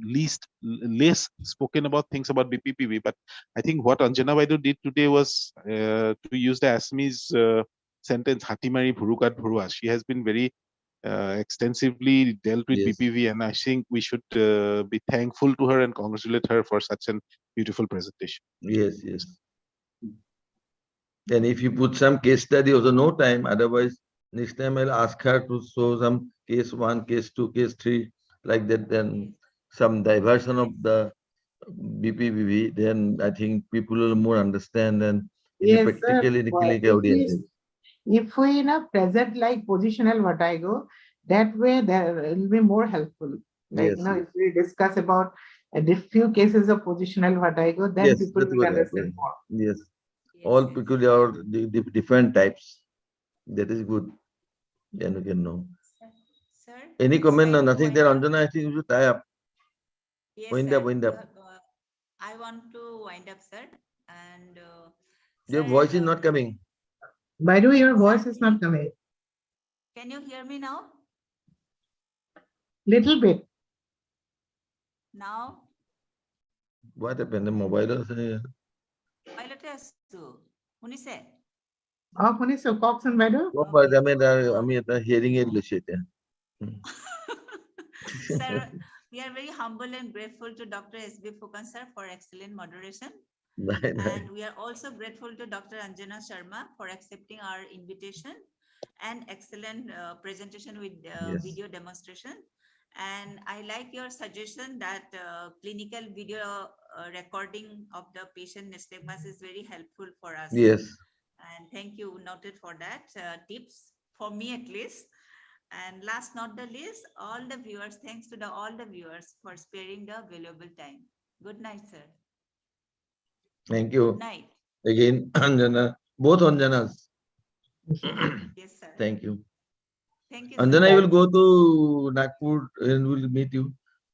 less spoken about things about BPPV. But I think what Anjana Baidu did today was to use the Assamese sentence, Hatimari Bhurukat Bhurua. She has been very extensively dealt with Yes. BPV, and I think we should be thankful to her and congratulate her for such a beautiful presentation. Yes, yes. And if you put some case study, also no time. Otherwise, next time I'll ask her to show some case 1, case 2, case 3, like that. Then some diversion of the BPPV. Then I think people will more understand and in a Yes, practical, sir. in a Well, clinical audience. if we present like positional vertigo, that way there will be more helpful. Like, Yes, if we discuss about a few cases of positional vertigo, then yes, people that's will what understand happened. more. Yes, Yes, all yes. peculiar, different types. That is good. Then you can know. Sir, Any it's comment? time to Nothing wind there, up. Anjana. I think you should tie up. Yes, Wind sir. up, wind up. I want to wind up, sir. And Your sir, voice is not coming. By the way, your voice is not coming. can you hear me now? Little bit. Now? What happened? The mobile is Pilot শুনিছে? শুনিছো, কওকচোন বাইদেউ। আমি এটা hearing aid লৈছো এতিয়া। Sir, we are very humble and grateful to Dr. S.B. Fukan sir for excellent moderation. And we are also grateful to Dr. Anajana Sharma for accepting our invitation and excellent presentation with Yes. video demonstration. And I like your suggestion that clinical video recording of the patient nystagmus is very helpful for us. Yes. And thank you, noted for that tips, for me at least. And last not the least, all the viewers, thanks to all the viewers for sparing the valuable time. Good night, sir. Thank you. Good night. Again, Anjana, both Anjanas. Yes, sir. Thank you. Thank you, Anjana, sir. I will go to Nagpur and we'll meet you.